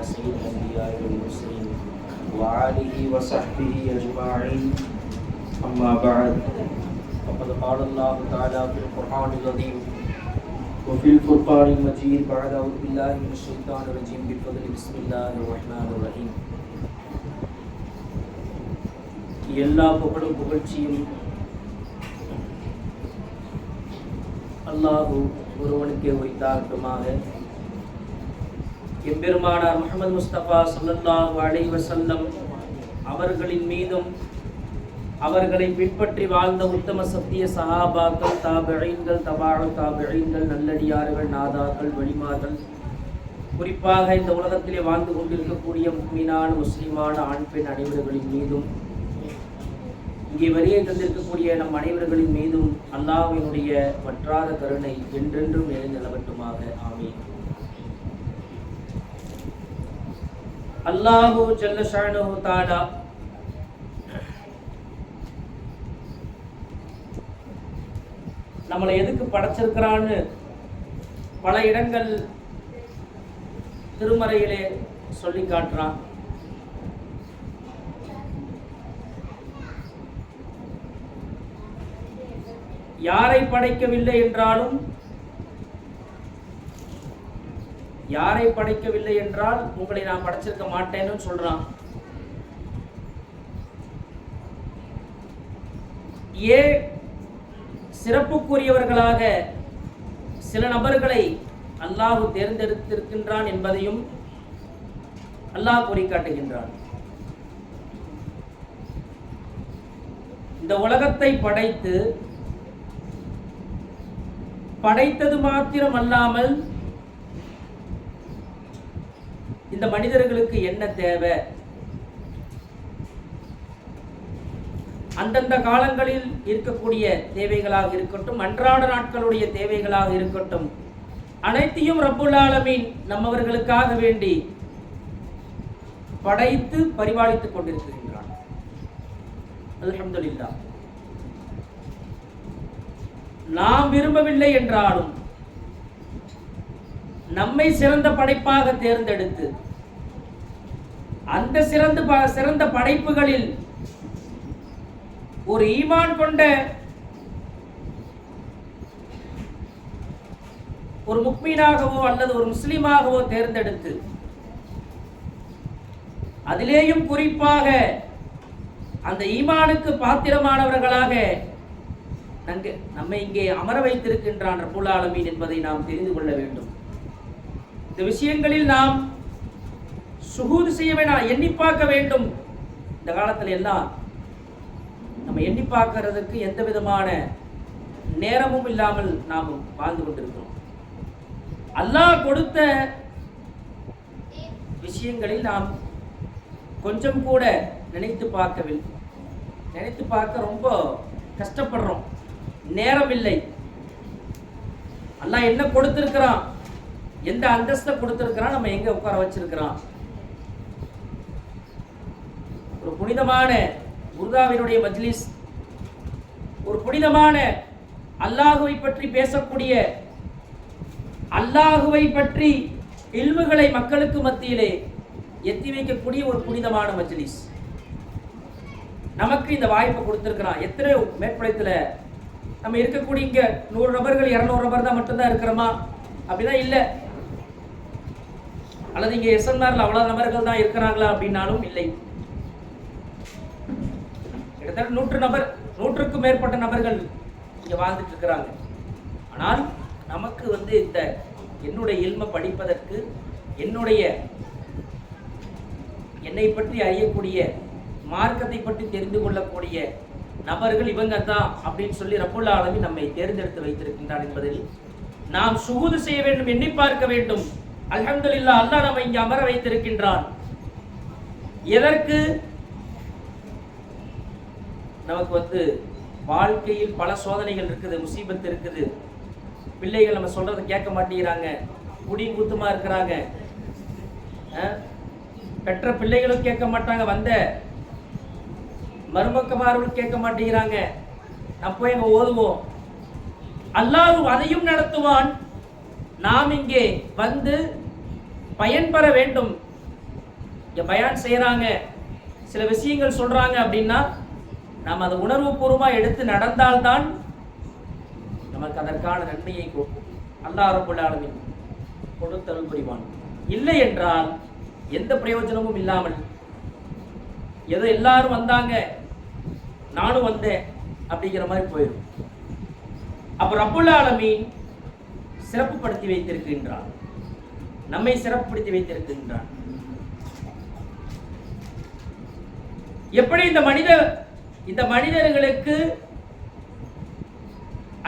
سيد الأنبياء والمرسلين وآله وصحبه أجمعين أما بعد فقد قال الله تعالى في القرآن العظيم وفي الفرقان المجيد بعد أعوذ بالله من الشيطان الرجيم بفضل بسم الله الرحمن الرحيم. எல்லா புகழும் புகழ்ச்சியும் அல்லாஹ் ஒருவனுக்கே உரித்தாகட்டுமாக. எம்பெருமானார் முஹம்மது முஸ்தபா ஸல்லல்லாஹு அலைஹி வஸல்லம் அவர்களின் மீதும் அவர்களை பின்பற்றி வாழ்ந்த உத்தம சத்திய சஹாபாக்கள், தாபிஈன்கள், தபாஉ தாபிஈன்கள், நல்லடியார்கள், நாதாக்கள், வலிமார்கள், குறிப்பாக இந்த உலகத்திலே வாழ்ந்து கொண்டிருக்கக்கூடிய முஃமினான முஸ்லிமான ஆண் பெண் அனைவர்களின் மீதும் இங்கே வரியை தந்திருக்கக்கூடிய நம் அனைவர்களின் மீதும் அல்லாஹ்வினுடைய வற்றாத கருணை என்றென்றும் நிறைந்து நிலவட்டுமாக. ஆமீன். அல்லாஹு ஜல்ல ஷஅனுஹு தஆலா நம்மளை எதுக்கு படைச்சிருக்கிறான்னு பல இடங்கள் திருமறையிலே சொல்லி காட்டுறான். யாரை படைக்கவில்லை என்றால் உங்களை நான் படைச்சிருக்க மாட்டேன்னு சொல்றான். சிறப்புக்குரியவர்களாக சில நபர்களை அல்லாஹ் தேர்ந்தெடுத்திருக்கின்றான் என்பதையும் அல்லாஹ் கூறி காட்டுகின்றான். இந்த உலகத்தை படைத்தது மாத்திரம் அல்லாமல் இந்த மனிதர்களுக்கு என்ன தேவை, அந்தந்த காலங்களில் இருக்கக்கூடிய தேவைகளாக இருக்கட்டும், அன்றாட நாட்களுடைய தேவைகளாக இருக்கட்டும், அனைத்தையும் ரப்புல் ஆலமீன் நம்மவர்களுக்காக வேண்டி படைத்து பரிபாலித்துக் கொண்டிருக்கின்றான். அல்ஹம்துலில்லாஹ். நாம் விரும்பவில்லை என்றாலும் நம்மை சிறந்த படைப்பாக தேர்ந்தெடுத்து அந்த சிறந்த படைப்புகளில் ஒரு ஈமான் கொண்ட ஒரு முக்மீனாகவோ அல்லது ஒரு முஸ்லிமாகவோ தேர்ந்தெடுத்து அதிலேயும் குறிப்பாக அந்த ஈமானுக்கு பாத்திரமானவர்களாக நம்மை இங்கே அமர வைத்திருக்கின்றான் ரப்புல் ஆலமீன் என்பதை நாம் தெரிந்து கொள்ள வேண்டும். இந்த விஷயங்களில் நாம் சுகூது செய்ய வேண்டாம், எண்ணி பார்க்க வேண்டும். இந்த காலத்துல எல்லாம் நம்ம எண்ணி பார்க்கறதுக்கு எந்த விதமான நேரமும் இல்லாமல் நாம் வாழ்ந்து கொண்டிருக்கிறோம். அல்லாஹ் கொடுத்த விஷயங்களில் நாம் கொஞ்சம் கூட நினைத்து பார்க்க ரொம்ப கஷ்டப்படுறோம். நேரம் இல்லை. அல்லாஹ் என்ன கொடுத்திருக்கிறான், எந்த அந்தஸ்தை கொடுத்திருக்கிறான், நம்ம எங்க உட்கார வச்சிருக்கிறான். ஒரு புனிதமான குர்ஆனுடைய மஜ்லிஸ், ஒரு புனிதமான அல்லாஹுவை பற்றி பேசக்கூடிய, அல்லாஹுவை பற்றி இல்முகளை மக்களுக்கு மத்தியிலே எத்தி வைக்கக்கூடிய ஒரு புனிதமான மஜ்லிஸ். நமக்கு இந்த வாய்ப்பை கொடுத்திருக்கிறான். எத்தனை மேற்படத்துல நம்ம இருக்கக்கூடிய இங்க 100 நபர்கள் 200 நபர் தான் மட்டும்தான் இருக்கிறோமா? அப்படிதான் இல்லை. அல்லது இங்க எஸ்என்ஆர்ல அவ்வளவு நபர்கள் தான் இருக்கிறாங்களா அப்படின்னாலும் இல்லை. கிட்டத்தட்ட 100க்கும் மேற்பட்ட நபர்கள் இங்க வாழ்ந்துட்டு இருக்கிறாங்க. ஆனால் நமக்கு இந்த என்னுடைய இல்ம படிப்பதற்கு, என்னை பற்றி அறியக்கூடிய, மார்க்கத்தை பற்றி தெரிந்து கொள்ளக்கூடிய நபர்கள் இவங்க தான் அப்படின்னு சொல்லி ரப்புல் ஆலமீன் நம்மை தேர்ந்தெடுத்து வைத்திருக்கின்றான் என்பதில் நாம் சுகூது செய்ய வேண்டும், எண்ணி பார்க்க வேண்டும். அல்ஹம்துலில்லாஹ், அல்லாஹ் நம்மை இங்கே அமர வைத்திருக்கின்றான். எதற்கு? நமக்கு வாழ்க்கையில் பல சோதனைகள் இருக்குது, முசீபத் இருக்குது. பிள்ளைகள் நம்ம சொல்றதை கேட்க மாட்டேங்கிறாங்க, குடி கூத்துமா இருக்கிறாங்க. பெற்ற பிள்ளைகளும் கேட்க மாட்டாங்க, வந்த மருமக்கமார்கள் கேட்க மாட்டேங்கிறாங்க. நம்ம போய் அங்க ஓதுவோம். அல்லாஹ் அதையும் நடத்துவான். நாம் இங்கே பயன்பெற வேண்டும். பயான் செய்யறாங்க, சில விஷயங்கள் சொல்றாங்க அப்படின்னா நாம் அதை உணர்வுபூர்வமாக எடுத்து நடந்தால்தான் நமக்கு அதற்கான நன்மையை அல்லாஹ் ரப்பல் ஆலமீன் கொடுத்தருள் புரிவான். இல்லை என்றால் எந்த பிரயோஜனமும் இல்லாமல் ஏதோ எல்லாரும் வந்தாங்க நானும் வந்தேன் அப்படிங்கிற மாதிரி போயிடும். அப்ப ரப்பல் ஆலமீன் சிறப்புப்படுத்தி வைத்திருக்கின்றான், நம்மை சிறப்புப்படுத்தி வைத்திருக்கின்றான். எப்படி இந்த மனிதர்களுக்கு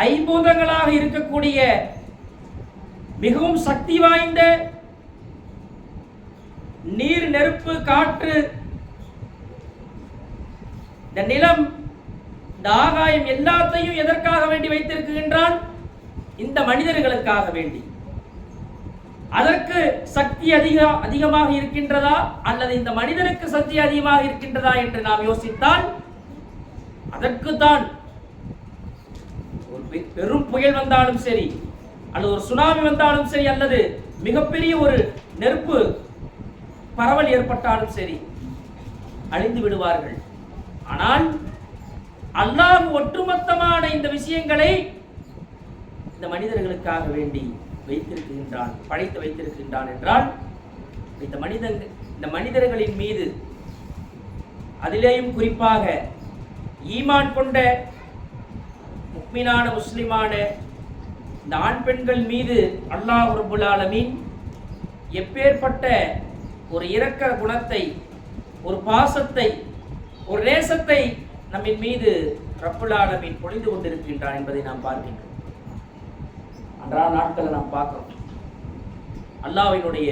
ஐம்பூதங்களாக இருக்கக்கூடிய மிகவும் சக்தி வாய்ந்த நீர், நெருப்பு, காற்று, இந்த நிலம், இந்த ஆகாயம் எல்லாத்தையும் எதற்காக வேண்டி வைத்திருக்கின்றான்? இந்த மனிதர்களுக்காக வேண்டி. அதற்கு சக்தி அதிகமாக இருக்கின்றதா அல்லது இந்த மனிதனுக்கு சக்தி அதிகமாக இருக்கின்றதா என்று நாம் யோசித்தால் அதற்கு தான். ஒரு பெரும் புயல் வந்தாலும் சரி, அல்லது ஒரு சுனாமி வந்தாலும் சரி, அல்லது மிகப்பெரிய ஒரு நெருப்பு பரவல் ஏற்பட்டாலும் சரி, அழிந்து விடுவார்கள். ஆனால் அல்லாஹ் ஒட்டுமொத்தமான இந்த விஷயங்களை இந்த மனிதர்களுக்காக வேண்டி வைத்திருக்கின்றான், படைத்து வைத்திருக்கின்றான் என்றால் இந்த மனிதர்களின் மீது, அதிலேயும் குறிப்பாக ஈமான் கொண்ட முஃமினான முஸ்லிமான இந்த ஆண் பெண்கள் மீது அல்லாஹ் ரப்பல் ஆலமீன் எப்பேற்பட்ட ஒரு இரக்க குணத்தை, ஒரு பாசத்தை, ஒரு நேசத்தை நம்மின் மீது ரப்பல் ஆலமீன் பொழிந்து கொண்டிருக்கின்றான் என்பதை நாம் பார்க்கின்றோம். அன்றாட நாட்களை நாம் பார்க்கிறோம். அல்லாஹ்வினுடைய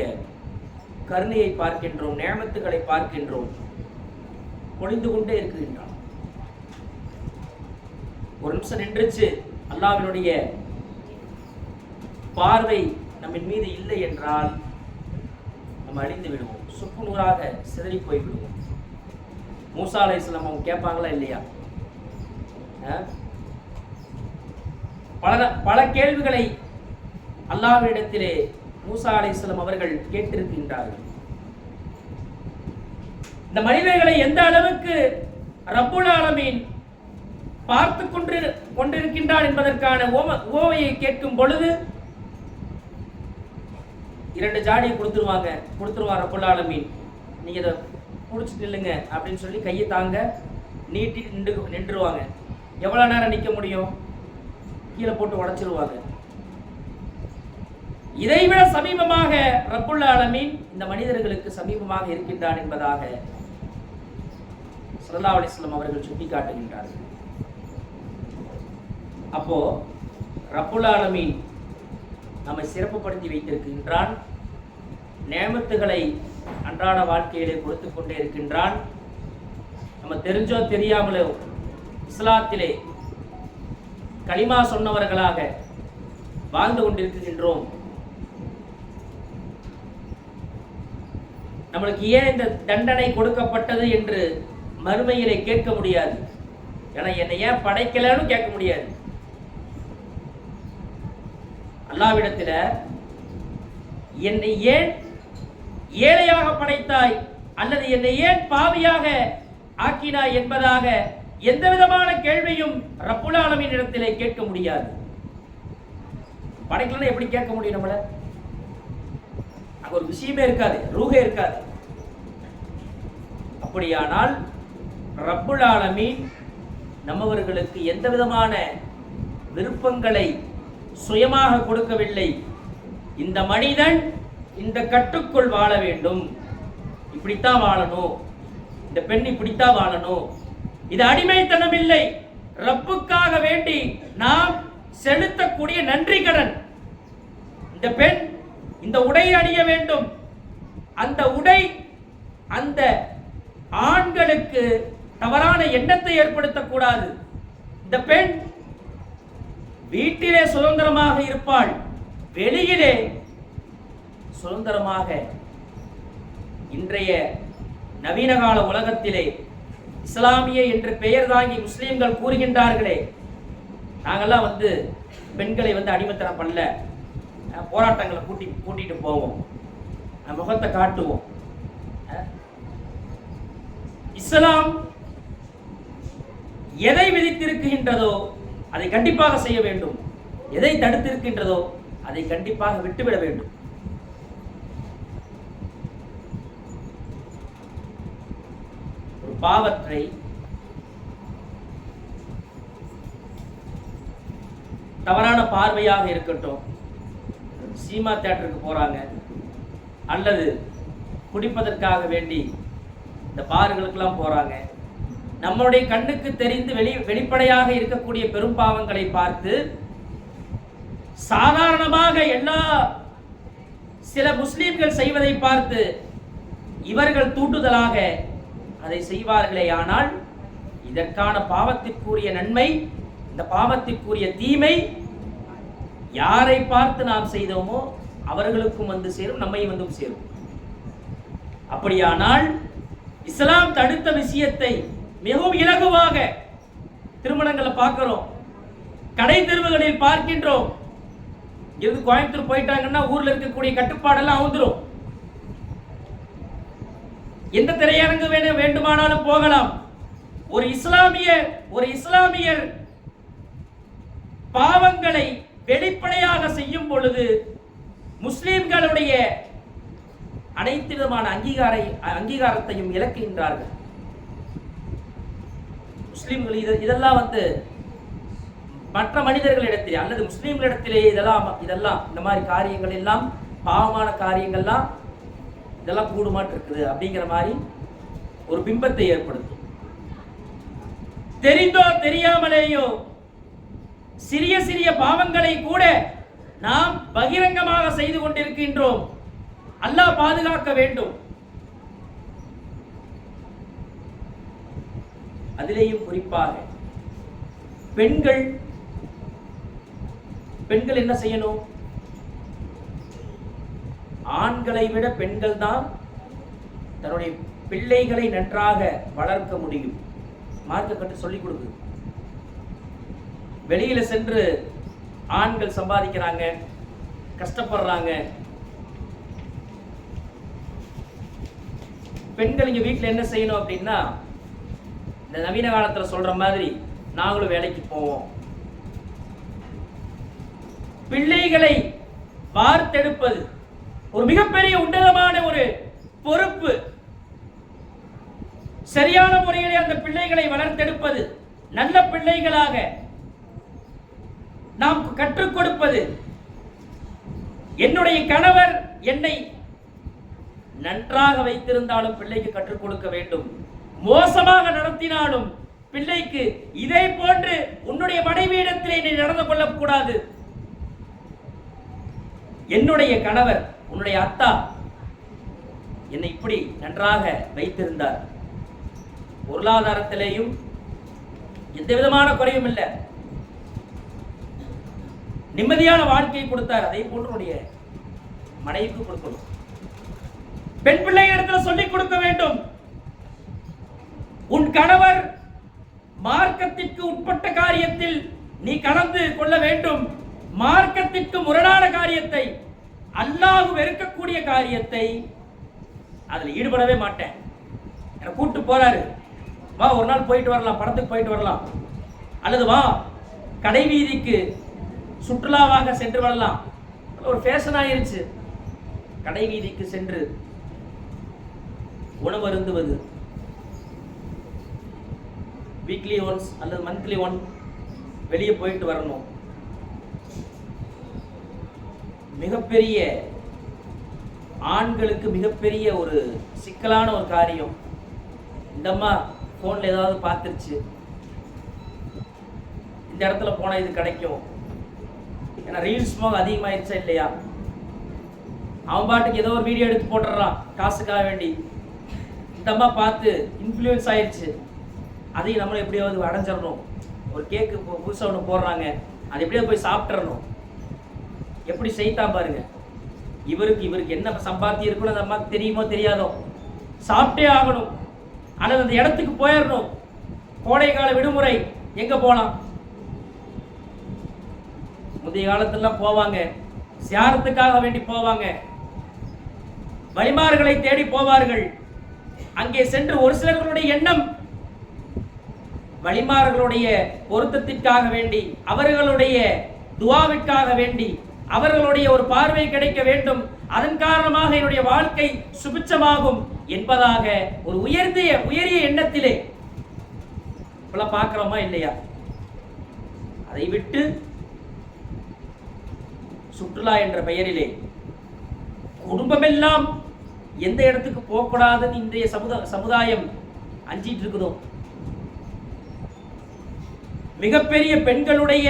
கருணையை பார்க்கின்றோம், நியமத்துகளை பார்க்கின்றோம், பொழிந்து கொண்டே இருக்கின்றான். ஒரு நிமிஷம் நின்றுச்சு, அல்லாஹ்வினுடைய பார்வை நம்மின் மீது இல்லை என்றால் நம்ம அழிந்து விடுவோம், சுக்கு நூறாக சிதறி போய் விடுவோம். மூசா அலைஹிஸ்ஸலாம் அவங்க கேட்பாங்களா இல்லையா? பல கேள்விகளை அல்லாஹ்விடத்திலே மூசா அலைஹிஸ்ஸலாம் அவர்கள் கேட்டிருக்கின்றார்கள். இந்த மனிதர்களை எந்த அளவுக்கு ரப்புல் ஆலமீன் பார்த்து கொண்டிருக்கின்றான் என்பதற்கான ஓமையை கேட்கும் பொழுது 2 ஜாடியை கொடுத்துருவான் ரப்புல் ஆலமீன். நீங்க இதை பிடிச்சிட்டு இல்லைங்க அப்படின்னு சொல்லி கையை தாங்க நீட்டி நின்றுவாங்க. எவ்வளவு நேரம் நிற்க முடியும்? கீழே போட்டு உடைச்சிருவாங்க. இதைவிட சமீபமாக ரப்புல் ஆலமீன் இந்த மனிதர்களுக்கு சமீபமாக இருக்கின்றான் என்பதாக ஸல்லல்லாஹு அலைஹி வஸல்லம் அவர்கள் சுட்டிக்காட்டுகின்றார்கள். அப்போ ரப்புல் ஆலமீன் நம்மை சிறப்புப்படுத்தி வைத்திருக்கின்றான், நியமத்துகளை அன்றாட வாழ்க்கையிலே கொடுத்து கொண்டே இருக்கின்றான். நம்ம தெரிஞ்சோ தெரியாமலோ இஸ்லாத்திலே கலிமா சொன்னவர்களாக வாழ்ந்து கொண்டிருக்கின்றோம். நம்மளுக்கு ஏன் இந்த தண்டனை கொடுக்கப்பட்டது என்று மறுமையிலே கேட்க முடியாது. ஏன்னா என்னை ஏன் படைக்கலன்னு கேட்க முடியாது. அல்லாஹ்விடத்தில் என்னை ஏன் ஏழையாக படைத்தாய் அல்லது என்னை ஏன் பாவியாக ஆக்கினாய் என்பதாக எந்த விதமான கேள்வியும் ரப்புல் ஆலமீன் இடத்திலே கேட்க முடியாது. படைக்கலன்னா எப்படி கேட்க முடியும்? நம்மள அங்க ஒரு விஷயமே இருக்காது, ரூஹே இருக்காது. அப்படியானால் ரப்புல் ஆலமீன் நம்மவர்களுக்கு எந்த விதமான விருப்பங்களை சுயமாக கொடுக்கவில்லை. இந்த மனிதன் இந்த கட்டுக்குள் வாழ வேண்டும், இப்படித்தான் வாழணும், இந்த பெண் இப்படித்தான் வாழணும். இது அடிமைத்தனம் இல்லை, ரப்புக்காக வேண்டி நாம் செலுத்தக்கூடிய நன்றி கடன். இந்த பெண் இந்த உடை அணிய வேண்டும், அந்த உடை அந்த ஆண்களுக்கு தவறான எண்ணத்தை ஏற்படுத்தக்கூடாது. இந்த பெண் வீட்டிலே சுதந்திரமாக இருப்பாள், வெளியிலே சுதந்திரமாக. இன்றைய நவீன கால உலகத்திலே இஸ்லாமிய என்று பெயர் தாங்கி முஸ்லீம்கள் கூறுகின்றார்களே, நாங்கெல்லாம் பெண்களை அடிமைத்தனம் பண்ணல, போராட்டங்களை கூட்டிட்டு போவோம், முகத்தை காட்டுவோம், இஸ்லாம் எதை விதித்திருக்கின்றதோ அதை கண்டிப்பாக செய்ய வேண்டும், எதை தடுத்திருக்கின்றதோ அதை கண்டிப்பாக விட்டுவிட வேண்டும். ஒரு பாவத்தை தவறான பார்வையாக இருக்கட்டும், சினிமா தியேட்டருக்கு போறாங்க அல்லது குடிப்பதற்காக வேண்டி இந்த பார்களுக்கெல்லாம் போறாங்க, நம்மளுடைய கண்ணுக்கு தெரிந்து வெளிப்படையாக இருக்கக்கூடிய பெரும் பாவங்களை பார்த்து சாதாரணமாக எல்லா சில முஸ்லிம்கள் செய்வதை பார்த்து இவர்கள் தூண்டுதலாக அதை செய்வார்களே. ஆனால் இதற்கான பாவத்திற்குரிய நன்மை, இந்த பாவத்திற்குரிய தீமை யாரை பார்த்து நாம் செய்தோமோ அவர்களுக்கும் வந்து சேரும், நம்மையும் வந்து சேரும். அப்படியானால் இஸ்லாம் தடுத்த விஷயத்தை மிகவும் இலகுவாக திருமணங்களை பார்க்கிறோம், கடை தெருவுகளில் பார்க்கின்றோம். இருந்து கோயம்புத்தூர் போயிட்டாங்கன்னா ஊர்ல இருக்கக்கூடிய கட்டுப்பாடெல்லாம் அவுந்துரும். எந்த திரையரங்கு வேண்டுமானாலும் போகலாம். ஒரு இஸ்லாமியர் பாவங்களை வெளிப்படையாக செய்யும் பொழுது முஸ்லிம்களுடைய அனைத்து விதமான அங்கீகாரத்தையும் இழக்கின்றார்கள். முஸ்லிம்கள் இதெல்லாம் மற்ற மனிதர்களிடத்திலே அல்லது முஸ்லிம்களிடத்திலே இதெல்லாம் இந்த மாதிரி காரியங்கள் எல்லாம் பாவமான காரியங்கள்லாம் இதெல்லாம் கூடுமாட்டு இருக்குது அப்படிங்கிற மாதிரி ஒரு பிம்பத்தை ஏற்படுத்தும். தெரிந்தோ தெரியாமலேயோ சிறிய சிறிய பாவங்களை கூட நாம் பகிரங்கமாக செய்து கொண்டிருக்கின்றோம். அல்லாஹ் பாதுகாக்க வேண்டும். அதிலேயும் குறிப்பாக பெண்கள் என்ன செய்யணும்? ஆண்களை விட பெண்கள் தான் தன்னுடைய பிள்ளைகளை நன்றாக வளர்க்க முடியும். மார்க்க கட்டு சொல்லிக் கொடுக்குது. வெளியில சென்று ஆண்கள் சம்பாதிக்கிறாங்க, கஷ்டப்படுறாங்க. பெண்கள் இங்க வீட்டில் என்ன செய்யணும் அப்படின்னா, இந்த நவீன காலத்துல சொல்ற மாதிரி நாங்களும் வேலைக்கு போவோம். பிள்ளைகளை வார்த்தெடுப்பது ஒரு மிகப்பெரிய உன்னதமான ஒரு பொறுப்பு. சரியான முறையிலே அந்த பிள்ளைகளை வளர்த்தெடுப்பது, நல்ல பிள்ளைகளாக நாம் கற்றுக் கொடுப்பது. என்னுடைய கணவர் என்னை நன்றாக வைத்திருந்தாலும் பிள்ளைக்கு கற்றுக் கொடுக்க வேண்டும். மோசமாக நடத்தினாலும் பிள்ளைக்கு இதே போன்று உன்னுடைய மனைவியிடத்திலே நீ நடந்து கொள்ளக்கூடாது. என்னுடைய கணவர், உன்னுடைய அத்தா என்னை இப்படி நன்றாக வைத்திருந்தார், பொருளாதாரத்திலேயும் எந்த விதமான குறையும் இல்லை, நிம்மதியான வாழ்க்கையை கொடுத்தார், அதை போன்று மனைவிக்கு கொடுக்கணும். பெண் பிள்ளைகளிடத்தில் சொல்லிக் கொடுக்க வேண்டும். உன் கணவர் மார்க்கத்திற்கு உட்பட்ட காரியத்தில் நீ கலந்து கொள்ள வேண்டும். மார்க்கத்திற்கு முரணான காரியத்தை, அல்லாஹ் வெறுக்கக்கூடிய காரியத்தை அதில் ஈடுபடவே மாட்டேன். என்னை கூட்டு போறாரு, வா ஒரு நாள் போயிட்டு வரலாம், படத்துக்கு போயிட்டு வரலாம், அல்லது வா கடை வீதிக்கு சுற்றுலாவாக சென்று வரலாம். ஒரு ஃபேஷன் ஆயிருச்சு கடை வீதிக்கு சென்று உணவு அருந்துவது. வீக்லி ஒன்ஸ் அல்லது மந்த்லி ஒன் வெளியே போயிட்டு வரணும். மிகப்பெரிய ஆண்களுக்கு மிகப்பெரிய ஒரு சிக்கலான ஒரு காரியம். இந்த அம்மா போன்ல ஏதாவது பார்த்துருச்சு, இந்த இடத்துல போனா இது கிடைக்கும். ஏன்னா ரீல்ஸ் மோகம் அதிகமாயிருச்சா இல்லையா? அவன் பாட்டுக்கு ஏதோ ஒரு வீடியோ எடுத்து போட்டுறான் காசுக்காக வேண்டி. இந்த அம்மா பார்த்து இன்ஃப்ளூயன்ஸ் ஆயிடுச்சு, அதையும் நம்மளும் எப்படியாவது அடைஞ்சிடணும். ஒரு கேக்கு புதுசாக ஒன்று போடுறாங்க, அது எப்படியாவது போய் சாப்பிட்றணும். எப்படி செய்தான் பாருங்க. இவருக்கு என்ன சம்பாத்தியம் இருக்குன்னு அந்த அம்மாவுக்கு தெரியுமோ தெரியாதோ, சாப்பிட்டே ஆகணும். அல்லது அந்த இடத்துக்கு போயிடணும். கோடை கால விடுமுறை எங்க போகலாம்? முந்தைய காலத்திலாம் போவாங்க, சியாரத்துக்காக வேண்டி போவாங்க, வழிமார்களை தேடி போவார்கள், அங்கே சென்று ஒரு சிலர்களுடைய எண்ணம் வழிமார்களுடைய பொருத்தத்திற்காக வேண்டி, அவர்களுடைய துஆவிற்காக வேண்டி, அவர்களுடைய ஒரு பார்வை கிடைக்க வேண்டும், அதன் காரணமாக என்னுடைய வாழ்க்கை சுபிட்சமாகும் என்பதாக ஒரு உயரிய எண்ணத்திலே பார்க்கிறோமா இல்லையா? அதை விட்டு சுற்றுலா என்ற பெயரிலே குடும்பமெல்லாம் எந்த இடத்துக்கு போகக்கூடாதுன்னு இன்றைய சமுதாயம் அஞ்சிட்டு இருக்குதோ, மிகப்பெரிய பெண்களுடைய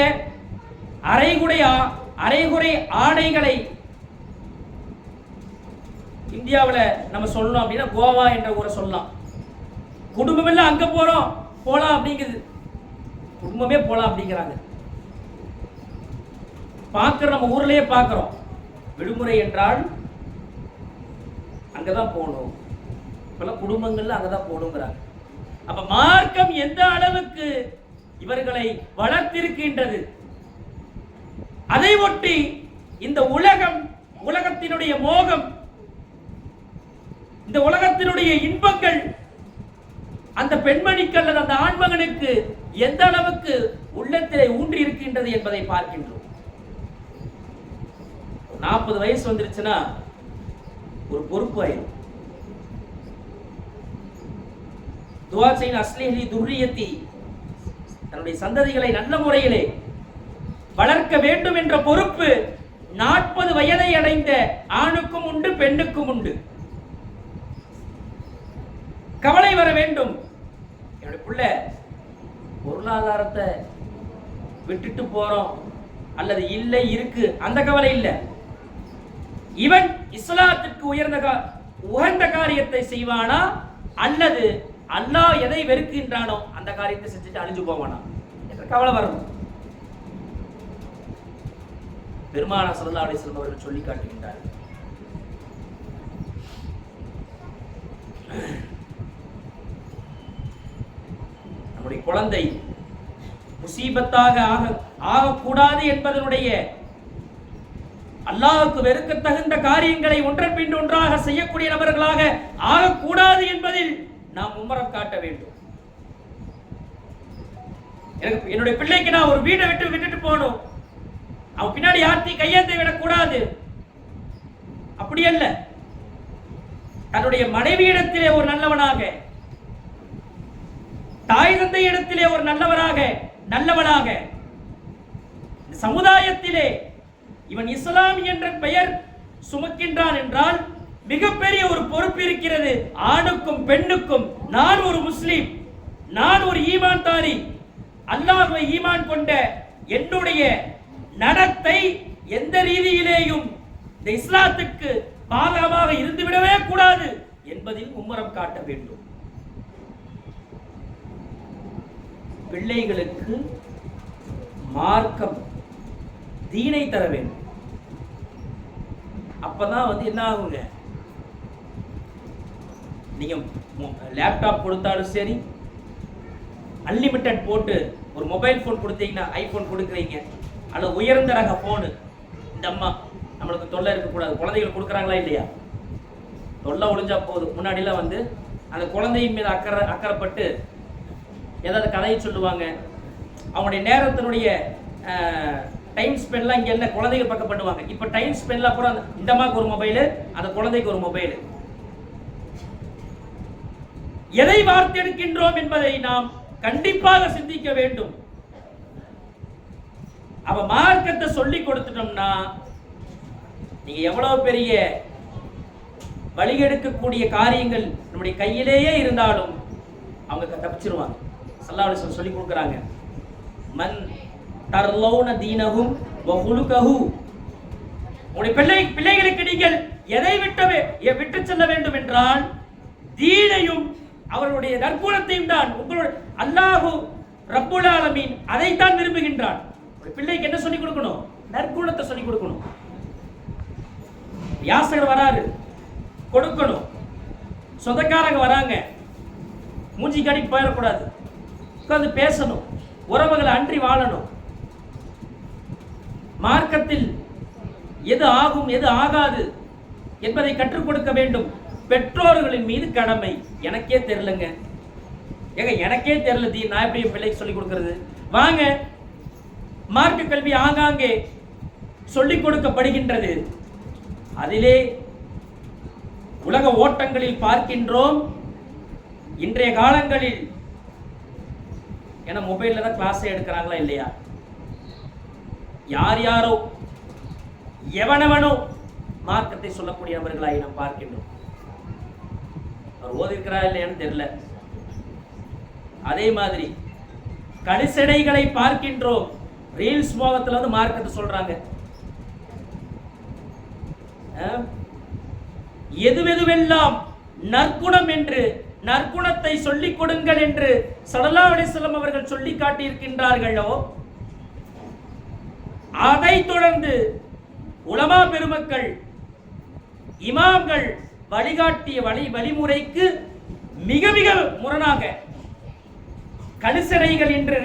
அரைகுறை ஆடைகளை இந்தியாவில் நம்ம சொல்லணும் அப்படின்னா கோவா என்ற ஊரை சொல்லலாம். குடும்பம் எல்லாம் அங்க போலாம் அப்படிங்குது, குடும்பமே போலாம் அப்படிங்கிறாங்க. பார்க்கிற நம்ம ஊர்லயே பார்க்கிறோம், விடுமுறை என்றால் அங்கதான் போகணும், இப்பெல்லாம் குடும்பங்கள்ல அங்கதான் போகணுங்கிறாங்க. அப்ப மார்க்கம் எந்த அளவுக்கு இவர்களை வளர்த்திருக்கின்றது, அதை ஒட்டி இந்த உலகத்தினுடைய மோகம், இந்த உலகத்தினுடைய இன்பங்கள் அந்த பெண்மணிக்கு அல்லது அந்த ஆண்மகனுக்கு எந்த அளவுக்கு உள்ளத்திலே ஊன்றி இருக்கின்றது என்பதை பார்க்கின்றோம். 40 வயசு வந்துருச்சுன்னா ஒரு பொறுப்பு ஆயிடும். துஆ செய்யும் அஸ்லிஹி துர்ரியத்தி, தன்னுடைய சந்ததிகளை நல்ல முறையிலே வளர்க்க வேண்டும் என்ற பொறுப்பு 40 வயதை அடைந்த ஆணுக்கும் உண்டு, பெண்ணுக்கும் உண்டு. கவலை வர வேண்டும், என்னுடைய பிள்ளை பொருளாதாரத்தை விட்டுட்டு போறோம் அல்லது இல்லை இருக்கு, அந்த கவலை இல்லை. இவன் இஸ்லாத்திற்கு உகந்த காரியத்தை செய்வானா அல்லது அல்லாஹ் எதை வெறுக்கின்றானோ அந்த காரியத்தை செஞ்சுட்டு அழிஞ்சு போவானா என்ற கவலை வரும். பெருமானார் ஸல்லல்லாஹு அலைஹி வஸல்லம் அவர்கள் சொல்லி காட்டுகின்றார், நம்முடைய குழந்தை முசீபத்தாக ஆகக்கூடாது என்பதனுடைய அல்லாஹ்வுக்கு வெறுக்க தகுந்த காரியங்களை ஒன்றன் பின் ஒன்றாக செய்யக்கூடிய நபர்களாக ஆகக்கூடாது என்பதில் நாம் மும்மரம் காட்ட வேண்டும். என்னுடைய பிள்ளைக்கு நான் ஒரு வீடை விட்டுட்டு போகணும், அவன் பின்னாடி யார்த்தையும் கையேந்தி விடக்கூடாது, அப்படி அல்ல. தன்னுடைய மனைவியிடத்திலே ஒரு நல்லவனாக, தாய் தந்தை இடத்திலே ஒரு நல்லவனாக, சமுதாயத்திலே இவன் இஸ்லாம் என்ற பெயர் சுமக்கின்றான் என்றால் மிகப்பெரிய ஒரு பொறுப்பு இருக்கிறது ஆணுக்கும் பெண்ணுக்கும். நான் ஒரு முஸ்லிம், நான் ஒரு ஈமான்தாரி, அல்லாஹ்வை ஈமான் கொண்ட என்னுடைய நடத்தை எந்த ரீதியிலேயும் இந்த இஸ்லாத்துக்கு பாதகமாக இருந்துவிடவே கூடாது என்பதில் மும்மரம் காட்ட வேண்டும். பிள்ளைகளுக்கு மார்க்கம் தீனை தர வேண்டும். அப்பதான் என்ன ஆகுங்க, நீங்க லேப்டாப் கொடுத்தாலும் சரி, அன்லிமிட்டட் போட்டு ஒரு மொபைல் போன் கொடுத்தீங்கன்னா, ஐபோன் கொடுக்குறீங்க அல்லது உயர்ந்த ரக போனு, இந்த அம்மா நம்மளுக்கு தொல்லை இருக்கக்கூடாது, குழந்தைகள் கொடுக்குறாங்களா இல்லையா, தொல்லை ஒழிஞ்சா போதும். முன்னாடிலாம் அந்த குழந்தையின் மீது அக்கறைப்பட்டு ஏதாவது கதையை சொல்லுவாங்க, அவங்களுடைய நேரத்தினுடைய டைம் ஸ்பெண்ட்லாம் இங்கே என்ன குழந்தைகள் பக்கம் பண்ணுவாங்க. இப்போ டைம் ஸ்பெண்ட்லாம் அப்புறம் இந்த அம்மாவுக்கு ஒரு மொபைலு, அந்த குழந்தைக்கு ஒரு மொபைலு. எதை வார்த்தெடுக்கின்றோம் என்பதை நாம் கண்டிப்பாக சிந்திக்க வேண்டும். அவ மார்க்கத்தை சொல்லி கொடுத்துட்டோம்னா நீங்க எவ்வளவு பெரிய வழிகெடுக்கக்கூடிய காரியங்கள் நம்முடைய கையிலேயே இருந்தாலும் அவங்க தப்பிச்சிருவாங்க. ஸல்லல்லாஹு அலைஹி வஸல்லம் சொல்லி கொடுக்குறாங்க, மன் தர்லௌன தீனஹும் வ குலுகஹு, உங்களுடைய பிள்ளைகளுக்கு நீங்கள் எதை விட்டு செல்ல வேண்டும் என்றால் தீனையும் அவர்களுடைய நற்குணத்தையும் தான். உங்களுடைய அல்லாஹு ரப்புல் ஆலமீன் அதைத்தான் விரும்புகின்றான். பிள்ளைக்கு என்ன சொல்லிக் கொடுக்கணும்? நற்குணத்தை சொல்லிக் கொடுக்கணும். யாசகர் வராரு, கொடுக்கணும். சொந்தக்காரங்க வராங்க, மூஞ்சி காட்டி போயிடக்கூடாது, உட்கார்ந்து பேசணும், உறவுகளை அன்றி வாழணும். மார்க்கத்தில் எது ஆகும் எது ஆகாது என்பதை கற்றுக் கொடுக்க வேண்டும். பெற்றோர்களின் மீது கடமை. எனக்கே தெரியலங்க, ஏங்க எனக்கே தெரியல தீ, நான் எப்படி என் பிள்ளைக்கு சொல்லிக் கொடுக்கறது? வாங்க, மார்க்க கல்வி ஆங்காங்கே சொல்லிக் கொடுக்கப்படுகின்றது. அதிலே உலக ஓட்டங்களில் பார்க்கின்றோம், இன்றைய காலங்களில் ஏன்னா மொபைல்ல தான் கிளாஸே எடுக்கிறாங்களா இல்லையா? யார் யாரோ எவனவனோ மார்க்கத்தை சொல்லக்கூடிய நபர்களாய் நாம் பார்க்கின்றோம். அவர் ஓதிருக்கிறா இல்லையான்னு தெரியல. அதே மாதிரி கடிசடைகளை பார்க்கின்றோம், ரீல்ஸ் மோகத்துல வந்து மார்க்கத்தை சொல்றாங்க. எதுவெதுவெல்லாம் நற்குணம் என்று நற்குணத்தை சொல்லிக் கொடுங்கள் என்று ஸல்லல்லாஹு அலைஹி வஸல்லம் அவர்கள் சொல்லி காட்டியிருக்கின்றார்களோ, அதை தொடர்ந்து உலமா பெருமக்கள் இமாம்கள் வழிகாட்டிய வழிமுறைக்கு மிக மிக முரணாக கலிசடைகள் என்று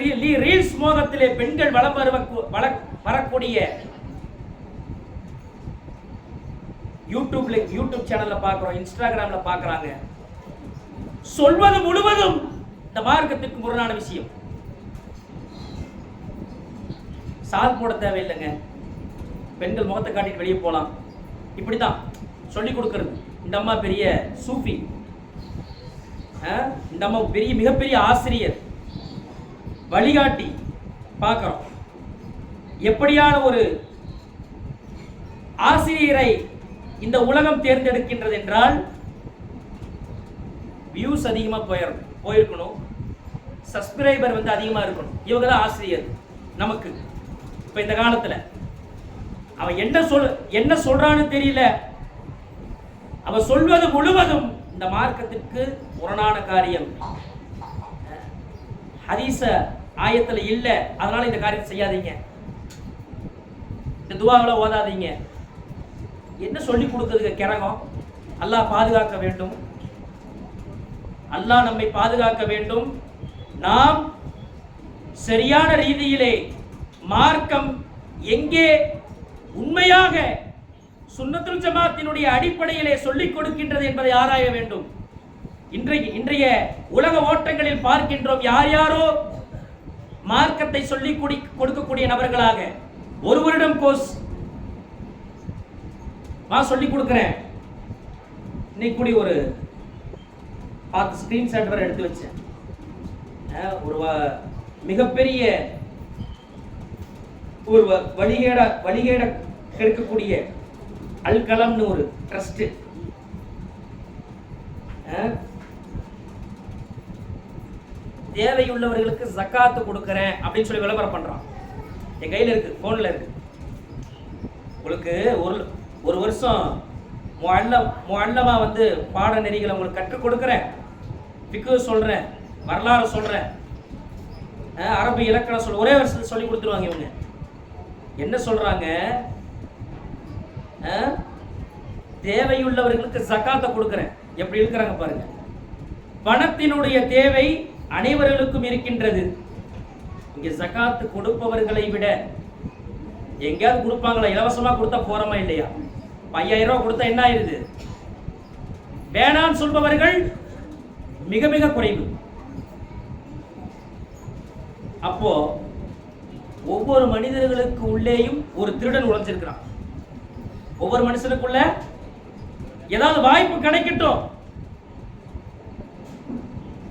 ரீல்ஸ் மோகத்திலே பெண்கள் வலம் வரக்கூடிய யூடியூப் சேனல்ல பார்க்கிறோம், இன்ஸ்டாகிராம்ல பார்க்கறாங்க. சொல்வது முழுவதும் இந்த மார்க்கத்துக்கு முரணான விஷயம். சால் போட தேவையில்லைங்க, பெண்கள் முகத்தை காட்டிட்டு வெளியே போலாம், இப்படிதான் சொல்லி கொடுக்கிறது. இந்த அம்மா பெரிய சூஃபி, இந்த அம்மா பெரிய மிகப்பெரிய ஆசிரியர், வழிகாட்டி பார்க்கிறோம். எப்படியான ஒரு ஆசிரியரை இந்த உலகம் தேர்ந்தெடுக்கின்றது என்றால், வியூஸ் அதிகமா போயிருக்கணும், சப்ஸ்கிரைபர் வந்து அதிகமா இருக்கணும். இவங்க தான் ஆசிரியர் நமக்கு. இப்ப இந்த காலத்துல அவன் என்ன சொல்றான்னு தெரியல, அவன் சொல்வது முழுவதும் இந்த மார்க்கத்திற்கு முரணான காரியம். ஹதீஸ ஆயத்துல இல்ல, அதனால இந்த காரியத்தை செய்யாதீங்க, இந்த துஆவை ஓதாதீங்க. என்ன சொல்லி கொடுக்குறதுக்கு கிரகம்? அல்லாஹ் பாதுகாக்க வேண்டும், அல்லாஹ் நம்மை பாதுகாக்க வேண்டும். நாம் சரியான ரீதியிலே மார்க்கம் எங்கே உண்மையாக சுன்னத்துல் ஜமாத்தினுடைய அடிப்படையிலே சொல்லிக் கொடுக்கின்றது என்பதை ஆராய வேண்டும். இன்றைய உலக ஓட்டங்களில் பார்க்கின்றோம், யார் யாரோ மார்க்கத்தை சொல்லிக் கொடுக்கக்கூடிய நபர்களாக ஒரு வருடம் கோர்ஸ் நான் சொல்லிக் கொடுக்கிறேன். இன்னைக்கு கூடி ஒரு பார்த்து ஸ்கிரீன்ஷாட் வரை எடுத்து வச்சேன். ஒரு மிகப்பெரிய ஒரு வழிகேட கெடுக்கக்கூடிய அல் கலம்னு ஒரு ட்ரஸ்ட், தேவையுள்ளவர்களுக்கு ஜக்காத்து கொடுக்கிறேன் அப்படின்னு சொல்லி விளம்பரம் பண்றான். என் கையில இருக்கு, போன்ல இருக்கு. உங்களுக்கு ஒரு வருஷம் முஅல்லமா வந்து பாடநெறிகளை உங்களுக்கு கற்றுக் கொடுக்கிறேன், ஃபிக்ஹ் சொல்றேன், வரலாறு சொல்றேன், அரபி இலக்கணம் சொல்ல, ஒரே வருஷத்துல சொல்லி கொடுத்துருவாங்க. இவங்க என்ன சொல்றாங்க? தேவையுள்ளவர்களுக்கு ஜக்காத்தை கொடுக்கிறேன். எப்படி இருக்கிறாங்க பாருங்க. பணத்தினுடைய தேவை அனைவர்களுக்கும் இருக்கின்றது. இங்க ஜக்காத்து கொடுப்பவர்களை விட எங்கேயாவது கொடுப்பாங்களா? இலவசமா கொடுத்தா போறமா இல்லையா? 5000 ரூபாய் கொடுத்தா என்ன ஆயிருது? வேணான்னு சொல்பவர்கள் மிக மிக குறைவு. அப்போ ஒவ்வொரு மனிதர்களுக்கு உள்ளேயும் ஒரு திருடன் உழைச்சிருக்கிறான். ஒவ்வொரு மனுஷனுக்குள்ள ஏதாவது வாய்ப்பு கிடைக்கட்டும்.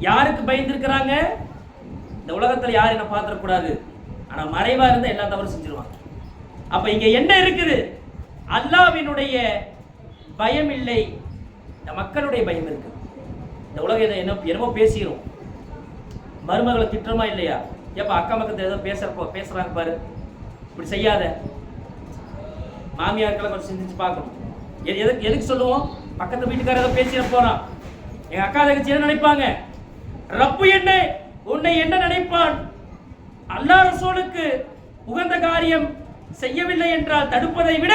யாருக்கு பயந்துருக்கிறாங்க? இந்த உலகத்துல யாரும் என்ன பார்த்துடக்கூடாது, ஆனா மறைவா இருந்தா எல்லா தவறும் செஞ்சிருவாங்க. அப்ப இங்க என்ன இருக்குது? அல்லாஹ்வினுடைய பயம் இல்லை, இந்த மக்களுடைய பயம் இருக்கு. இந்த உலகம் என்னமோ பேசிடும், மருமகளை திட்டமா இல்லையா? எப்ப அக்கா மக்கள் ஏதோ பேசுறாங்க பாரு, இப்படி செய்யாத. மாமியார்களை கொஞ்சம் சிந்திச்சு பார்க்கணும். எதுக்கு சொல்லுவோம்? பக்கத்து வீட்டுக்கார ஏதோ பேசிட போறான், எங்க அக்கா தங்கச்சி என்ன நினைப்பாங்க? ரப்பு என்ன உன்னை என்ன நினைப்பான்? அல்லாஹ் ரசூலுக்கு உகந்த காரியம் செய்யவில்லை என்றால் தடுப்பதை விட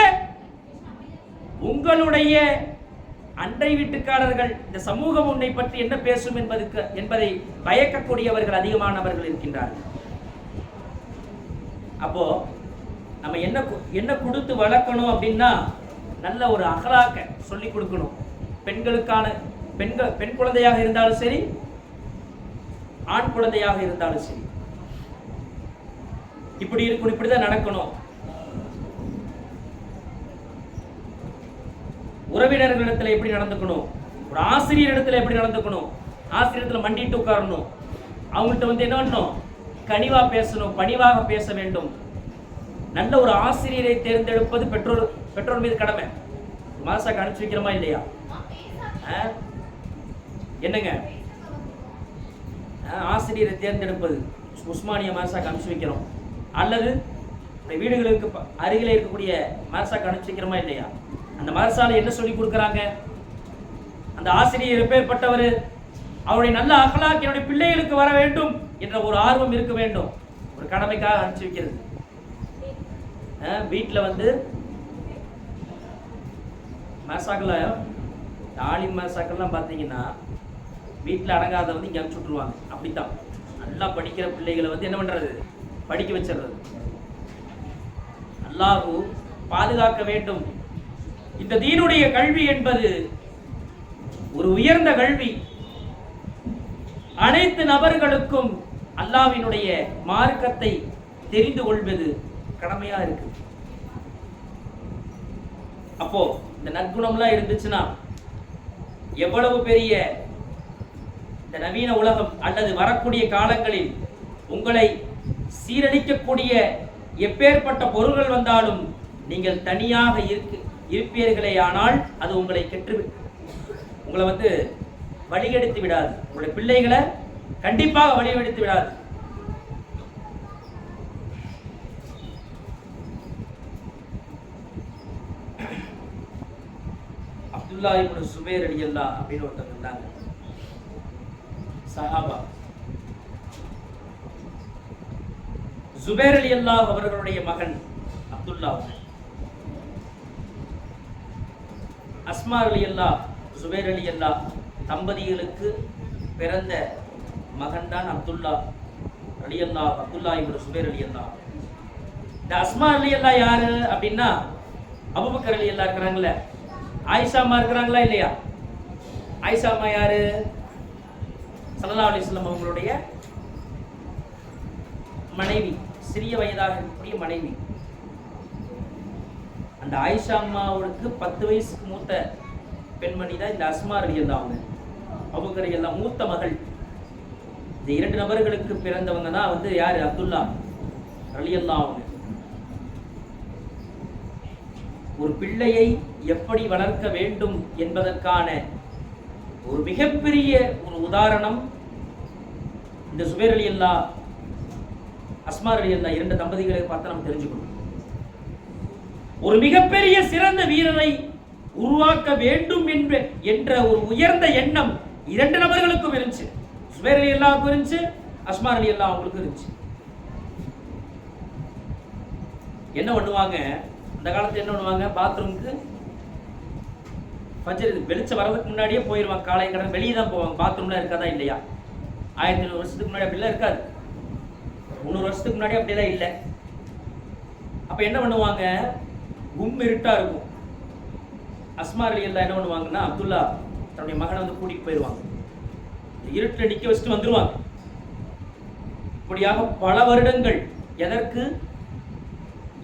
உங்களுடைய அண்டை வீட்டுக்காரர்கள், இந்த சமூகம் உன்னை பற்றி என்ன பேசும் என்பதை பயக்கக்கூடியவர்கள் அதிகமானவர்கள் இருக்கின்றார்கள். அப்போ நம்ம என்ன கொடுத்து வளர்க்கணும் அப்படின்னா, நல்ல ஒரு அகலாக்க சொல்லி கொடுக்கணும். பெண்களுக்கான பெண் குழந்தையாக இருந்தாலும் சரி, ஆண் குழந்தையாக இருந்தாலும் சரி, இப்படி இருக்கணும், இப்படிதான் நடக்கணும். உறவினர்களிடத்துல எப்படி நடந்துக்கணும், ஒரு ஆசிரியர் இடத்துல எப்படி நடந்துக்கணும், ஆசிரியத்துல மண்டிட்டு உட்காரணும், அவங்கள்ட்ட என்ன பண்ணணும், கனிவா பேசணும், பணிவாக பேச வேண்டும். நல்ல ஒரு ஆசிரியரை தேர்ந்தெடுப்பது பெற்றோர் மீது கடமை. மாசாக்கு அனுப்பிச்சு வைக்கிறோமா இல்லையா? என்னங்க, ஆசிரியரை தேர்ந்தெடுப்பது உஸ்மானிய மாசாக்கு அனுப்பிச்சு வைக்கிறோம், அல்லது வீடுகளுக்கு அருகிலே இருக்கக்கூடிய மாசாக்கு அனுப்பிச்சு வைக்கிறோமா இல்லையா? அந்த மதரசால என்ன சொல்லி கொடுக்குறாங்க, அந்த ஆசிரியர் எப்பேற்பட்டவர், அவருடைய நல்ல அகலாக் என்னுடைய பிள்ளைகளுக்கு வர வேண்டும் என்ற ஒரு ஆர்வம் இருக்க வேண்டும். ஒரு கடமைக்காக அனுப்பிச்சு வைக்கிறது. வீட்டில் மசாக்கள், ஆலி மசாக்கள்லாம் பார்த்தீங்கன்னா வீட்டில் அடங்காத இங்கே அனுப்பிச்சு விட்ருவாங்க. அப்படித்தான் நல்லா படிக்கிற பிள்ளைகளை என்ன பண்ணுறது, படிக்க வச்சிடுறது. அல்லாஹ் பாதுகாக்க வேண்டும். இந்த தீனுடைய கல்வி என்பது ஒரு உயர்ந்த கல்வி. அனைத்து நபர்களுக்கும் அல்லாஹ்வினுடைய மார்க்கத்தை தெரிந்து கொள்வது கடமையா இருக்கு. அப்போ இந்த நற்குணம்லாம் இருந்துச்சுன்னா எவ்வளவு பெரிய இந்த நவீன உலகம் அல்லது வரக்கூடிய காலங்களில் உங்களை சீரழிக்கக்கூடிய எப்பேற்பட்ட பொருள்கள் வந்தாலும் நீங்கள் தனியாக இருப்பீர்களே, ஆனால் அது உங்களை உங்களை வழிகெடுத்து விடாது. உங்களுடைய பிள்ளைகளை கண்டிப்பாக வழிகெடுத்து விடாது. அப்துல்லா இப்னு சுபைர் ரலியல்லாஹு அப்படின்னு ஒருத்தர் இருந்தாங்க, சஹாபா. சுபைர் ரலியல்லாஹு அவர்களுடைய மகன் அப்துல்லா, அஸ்மா ரலியல்லாஹு சுபைர் ரலியல்லாஹு தம்பதிகளுக்கு பிறந்த மகன் தான் அப்துல்லா ரலியல்லாஹு, அப்துல்லா இப்னு சுபைர் ரலியல்லாஹு. இந்த அஸ்மா ரலியல்லாஹு யாரு அப்படின்னா, அபூபக்கர் ரலியல்லாஹு இருக்கிறாங்களே, ஆயிஷா அம்மா இருக்கிறாங்களா இல்லையா? ஆயிஷா அம்மா யாரு? ஸல்லல்லாஹு அலைஹி வஸல்லம் அவங்களுடைய மனைவி, சிறிய வயதாக இருக்கக்கூடிய மனைவி. அந்த ஆயிஷா அம்மாவுக்கு 10 வயசுக்கு மூத்த பெண்மணி தான் இந்த அஸ்மா ரலியல்லாஹு. அவங்க அபூபக்கர் ரலியல்லாஹு மூத்த மகள். இந்த 2 நபர்களுக்கு பிறந்தவங்க தான் யாரு? அப்துல்லா ரலியல்லாஹு. ஒரு பிள்ளையை எப்படி வளர்க்க வேண்டும் என்பதற்கான ஒரு மிகப்பெரிய ஒரு உதாரணம் இந்த சுபைர் ரலியல்லாஹு, அஸ்மா ரலியல்லாஹு 2 தம்பதிகளை பார்த்து நம்ம தெரிஞ்சுக்கணும். ஒரு மிகப்பெரிய சிறந்த வீரரை உருவாக்க வேண்டும் என்ற ஒரு உயர்ந்த எண்ணம் 2 நபர்களுக்கும் இருந்துச்சு. சுபைர் ரலியல்லாஹுக்கும் இருந்துச்சு, அஸ்மா ரலியல்லாஹு அவங்களுக்கும் இருந்துச்சு. என்ன பண்ணுவாங்க அந்த காலத்துல, என்ன பண்ணுவாங்க, பாத்ரூமுக்கு ஃபஜ்ர் வெளிச்சம் வரதுக்கு முன்னாடியே போயிடுவாங்க. காலை கடை வெளியே தான் போவாங்க. பாத்ரூம்லாம் இருக்காதா இல்லையா? 1500 வருஷத்துக்கு முன்னாடி அப்படிலாம் இருக்காது. 300 வருஷத்துக்கு முன்னாடி அப்படிலாம் இல்லை. அப்ப என்ன பண்ணுவாங்க, இருட்டா இருக்கும். அஸ்மா ரலியல்லாஹு என்ன பண்ணுவாங்கன்னா, அப்துல்லா தன்னுடைய மகனை கூட்டிட்டு போயிடுவாங்க. இருட்டில் நிக்க வச்சுட்டு வந்துருவாங்க. இப்படியாக பல வருடங்கள். எதற்கு?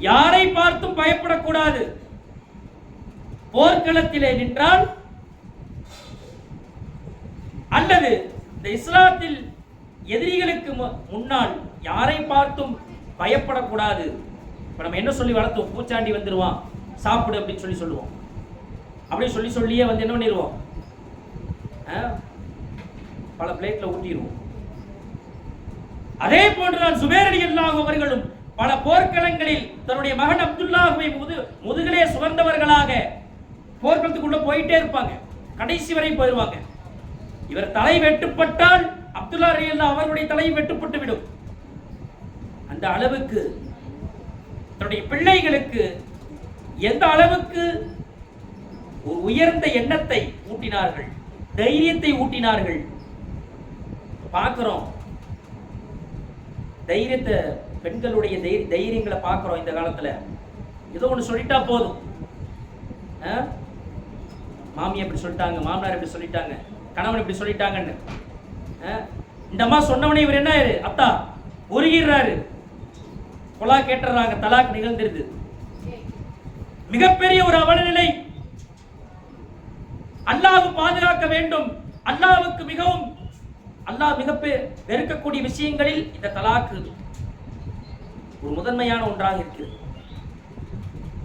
யாரை பார்த்தும் பயப்படக்கூடாது. போர்க்களத்திலே நின்றால் அல்லது இந்த இஸ்லாத்தில் எதிரிகளுக்கு முன்னால் யாரை பார்த்தும் பயப்படக்கூடாது. இப்ப நம்ம என்ன சொல்லி வளர்த்தோம், பூச்சாண்டி வந்துருவான் சாப்பிடு அப்படின்னு சொல்லுவோம். அப்படி சொல்லியே என்ன பண்ணிடுவோம், பல பிளேட்ல ஊட்டிடுவோம். அதே போன்றுதான் சுபைர் ரலியல்லாஹு அவர்களும் பல போர்க்களங்களில் தன்னுடைய மகன் அப்துல்லாஹுவை முதுகிலே சுமந்தவர்களாக போர்க்களத்துக்குள்ள போயிட்டே இருப்பாங்க. கடைசி வரை போயிடுவாங்க. இவர் தலை வெட்டுப்பட்டால் அப்துல்லா ரலியல்லாஹு அவர்களுடைய தலையும் வெட்டுப்பட்டு விடும். அந்த அளவுக்கு தன்னுடைய பிள்ளைகளுக்கு எந்த அளவுக்கு ஒரு உயர்ந்த எண்ணத்தை ஊட்டினார்கள், தைரியத்தை ஊட்டினார்கள். பார்க்கிறோம் தைரியத்தை, பெண்களுடைய தைரியங்களை பார்க்கிறோம். இந்த காலத்துல ஏதோ ஒன்று சொல்லிட்டா போதும், மாமியை இப்படி சொல்லிட்டாங்க, மாமனார் இப்படி சொல்லிட்டாங்க, கணவன் இப்படி சொல்லிட்டாங்கன்னு. இந்த அம்மா சொன்னவனே இவர் என்ன அத்தா உருகிறாரு, கொலா கேட்டுறாங்க, தலாக் நிகழ்ந்துருது. மிகப்பெரிய ஒரு அவலநிலை. அல்லாஹ் பாதுகாக்க வேண்டும். அல்லாஹ்வுக்கு மிகவும் அல்லாஹ் மிக வெறுக்கக்கூடிய விஷயங்களில் இந்த தலாக்கு ஒரு முதன்மையான ஒன்றாக இருக்கிறது.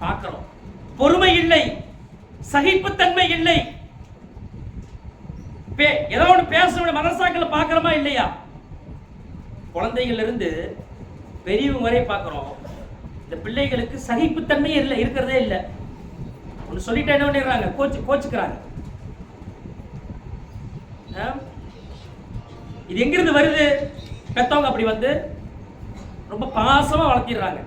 பார்க்கிறோம், பொறுமை இல்லை, சகிப்புத்தன்மை இல்லை. ஏதோ ஒன்று பேச மதரசாக்களை பார்க்கிறோமா இல்லையா? குழந்தைகள் இருந்து பெரியவங்க வரை பார்க்கிறோம். இந்த பிள்ளைகளுக்கு சகிப்புத்தன்மை இல்லை, இருக்கிறதே இல்லை. ஒன்று சொல்லிட்டு என்ன பண்ணிடுறாங்க, கோச்சுக்கிறாங்க. இது எங்கிருந்து வருது? பெத்தவங்க அப்படி வந்து ரொம்ப பாசமா வளர்த்திடுறாங்க.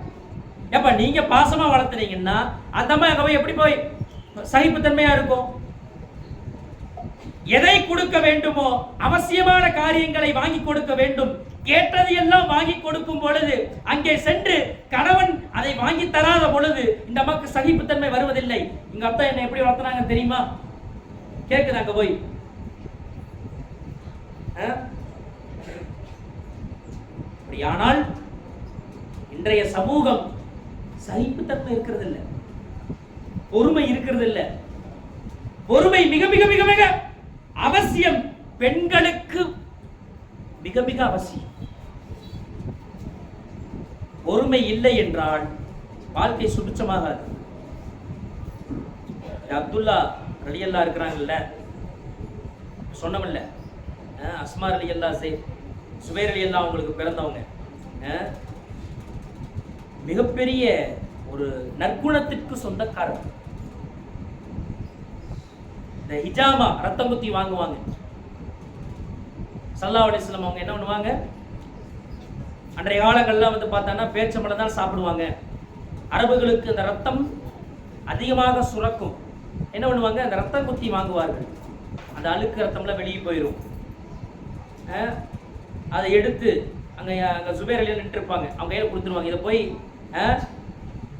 ஏப்பா நீங்க பாசமா வளர்த்துனீங்கன்னா அந்த அம்மா அங்க போய் எப்படி போய் சகிப்புத்தன்மையா இருக்கும்? எதை கொடுக்க வேண்டுமோ அவசியமான காரியங்களை வாங்கி கொடுக்க வேண்டும். கேட்டது எல்லாம் வாங்கி கொடுக்கும் பொழுது அங்கே சென்று கணவன் அதை வாங்கி தராத பொழுது இந்த அம்மாக்கு சகிப்புத்தன்மை வருவதில்லை. எங்க அத்தா என்ன எப்படி வளர்த்துனாங்க தெரியுமா? கேட்குறாங்க போய். அப்படியானால் இன்றைய சமூகம் சகிப்புத்தன்மை இருக்கிறது இல்லை, பொறுமை இருக்கிறது இல்லை. பொறுமை மிக மிக மிக மிக அவசியம், பெண்களுக்கு மிக மிக அவசியம். பொறுமை இல்லை என்றால் வாழ்க்கை சுபிட்சமாகாது. அப்துல்லா ரலியல்லாஹு இருக்கிறாங்கல்ல, சொன்னமில்ல, அஸ்மா ரலியல்லாஹு சுபைர் ரலியல்லாஹு அவங்களுக்கு பிறந்தவங்க. மிகப்பெரிய ஒரு நற்குணத்திற்கு சொந்தக்காரர். இந்த ஹிஜாமா ரத்தம் குத்தி வாங்குவாங்க. ஸல்லல்லாஹு அலைஹி வஸல்லம் அவங்க என்ன பண்ணுவாங்க, அன்றைய காலங்கள்லாம் வந்து பார்த்தாங்கன்னா பேச்சம்பழம் தான் சாப்பிடுவாங்க. அரபுகளுக்கு அந்த ரத்தம் அதிகமாக சுரக்கும். என்ன பண்ணுவாங்க, அந்த ரத்தம் குத்தி வாங்குவார்கள். அந்த அழுக்கு ரத்தம்லாம் வெளியே போயிடும். அதை எடுத்து அங்கே சுபைர் அலியில் நின்று இருப்பாங்க, அவங்க கையில் கொடுத்துருவாங்க. இதை போய்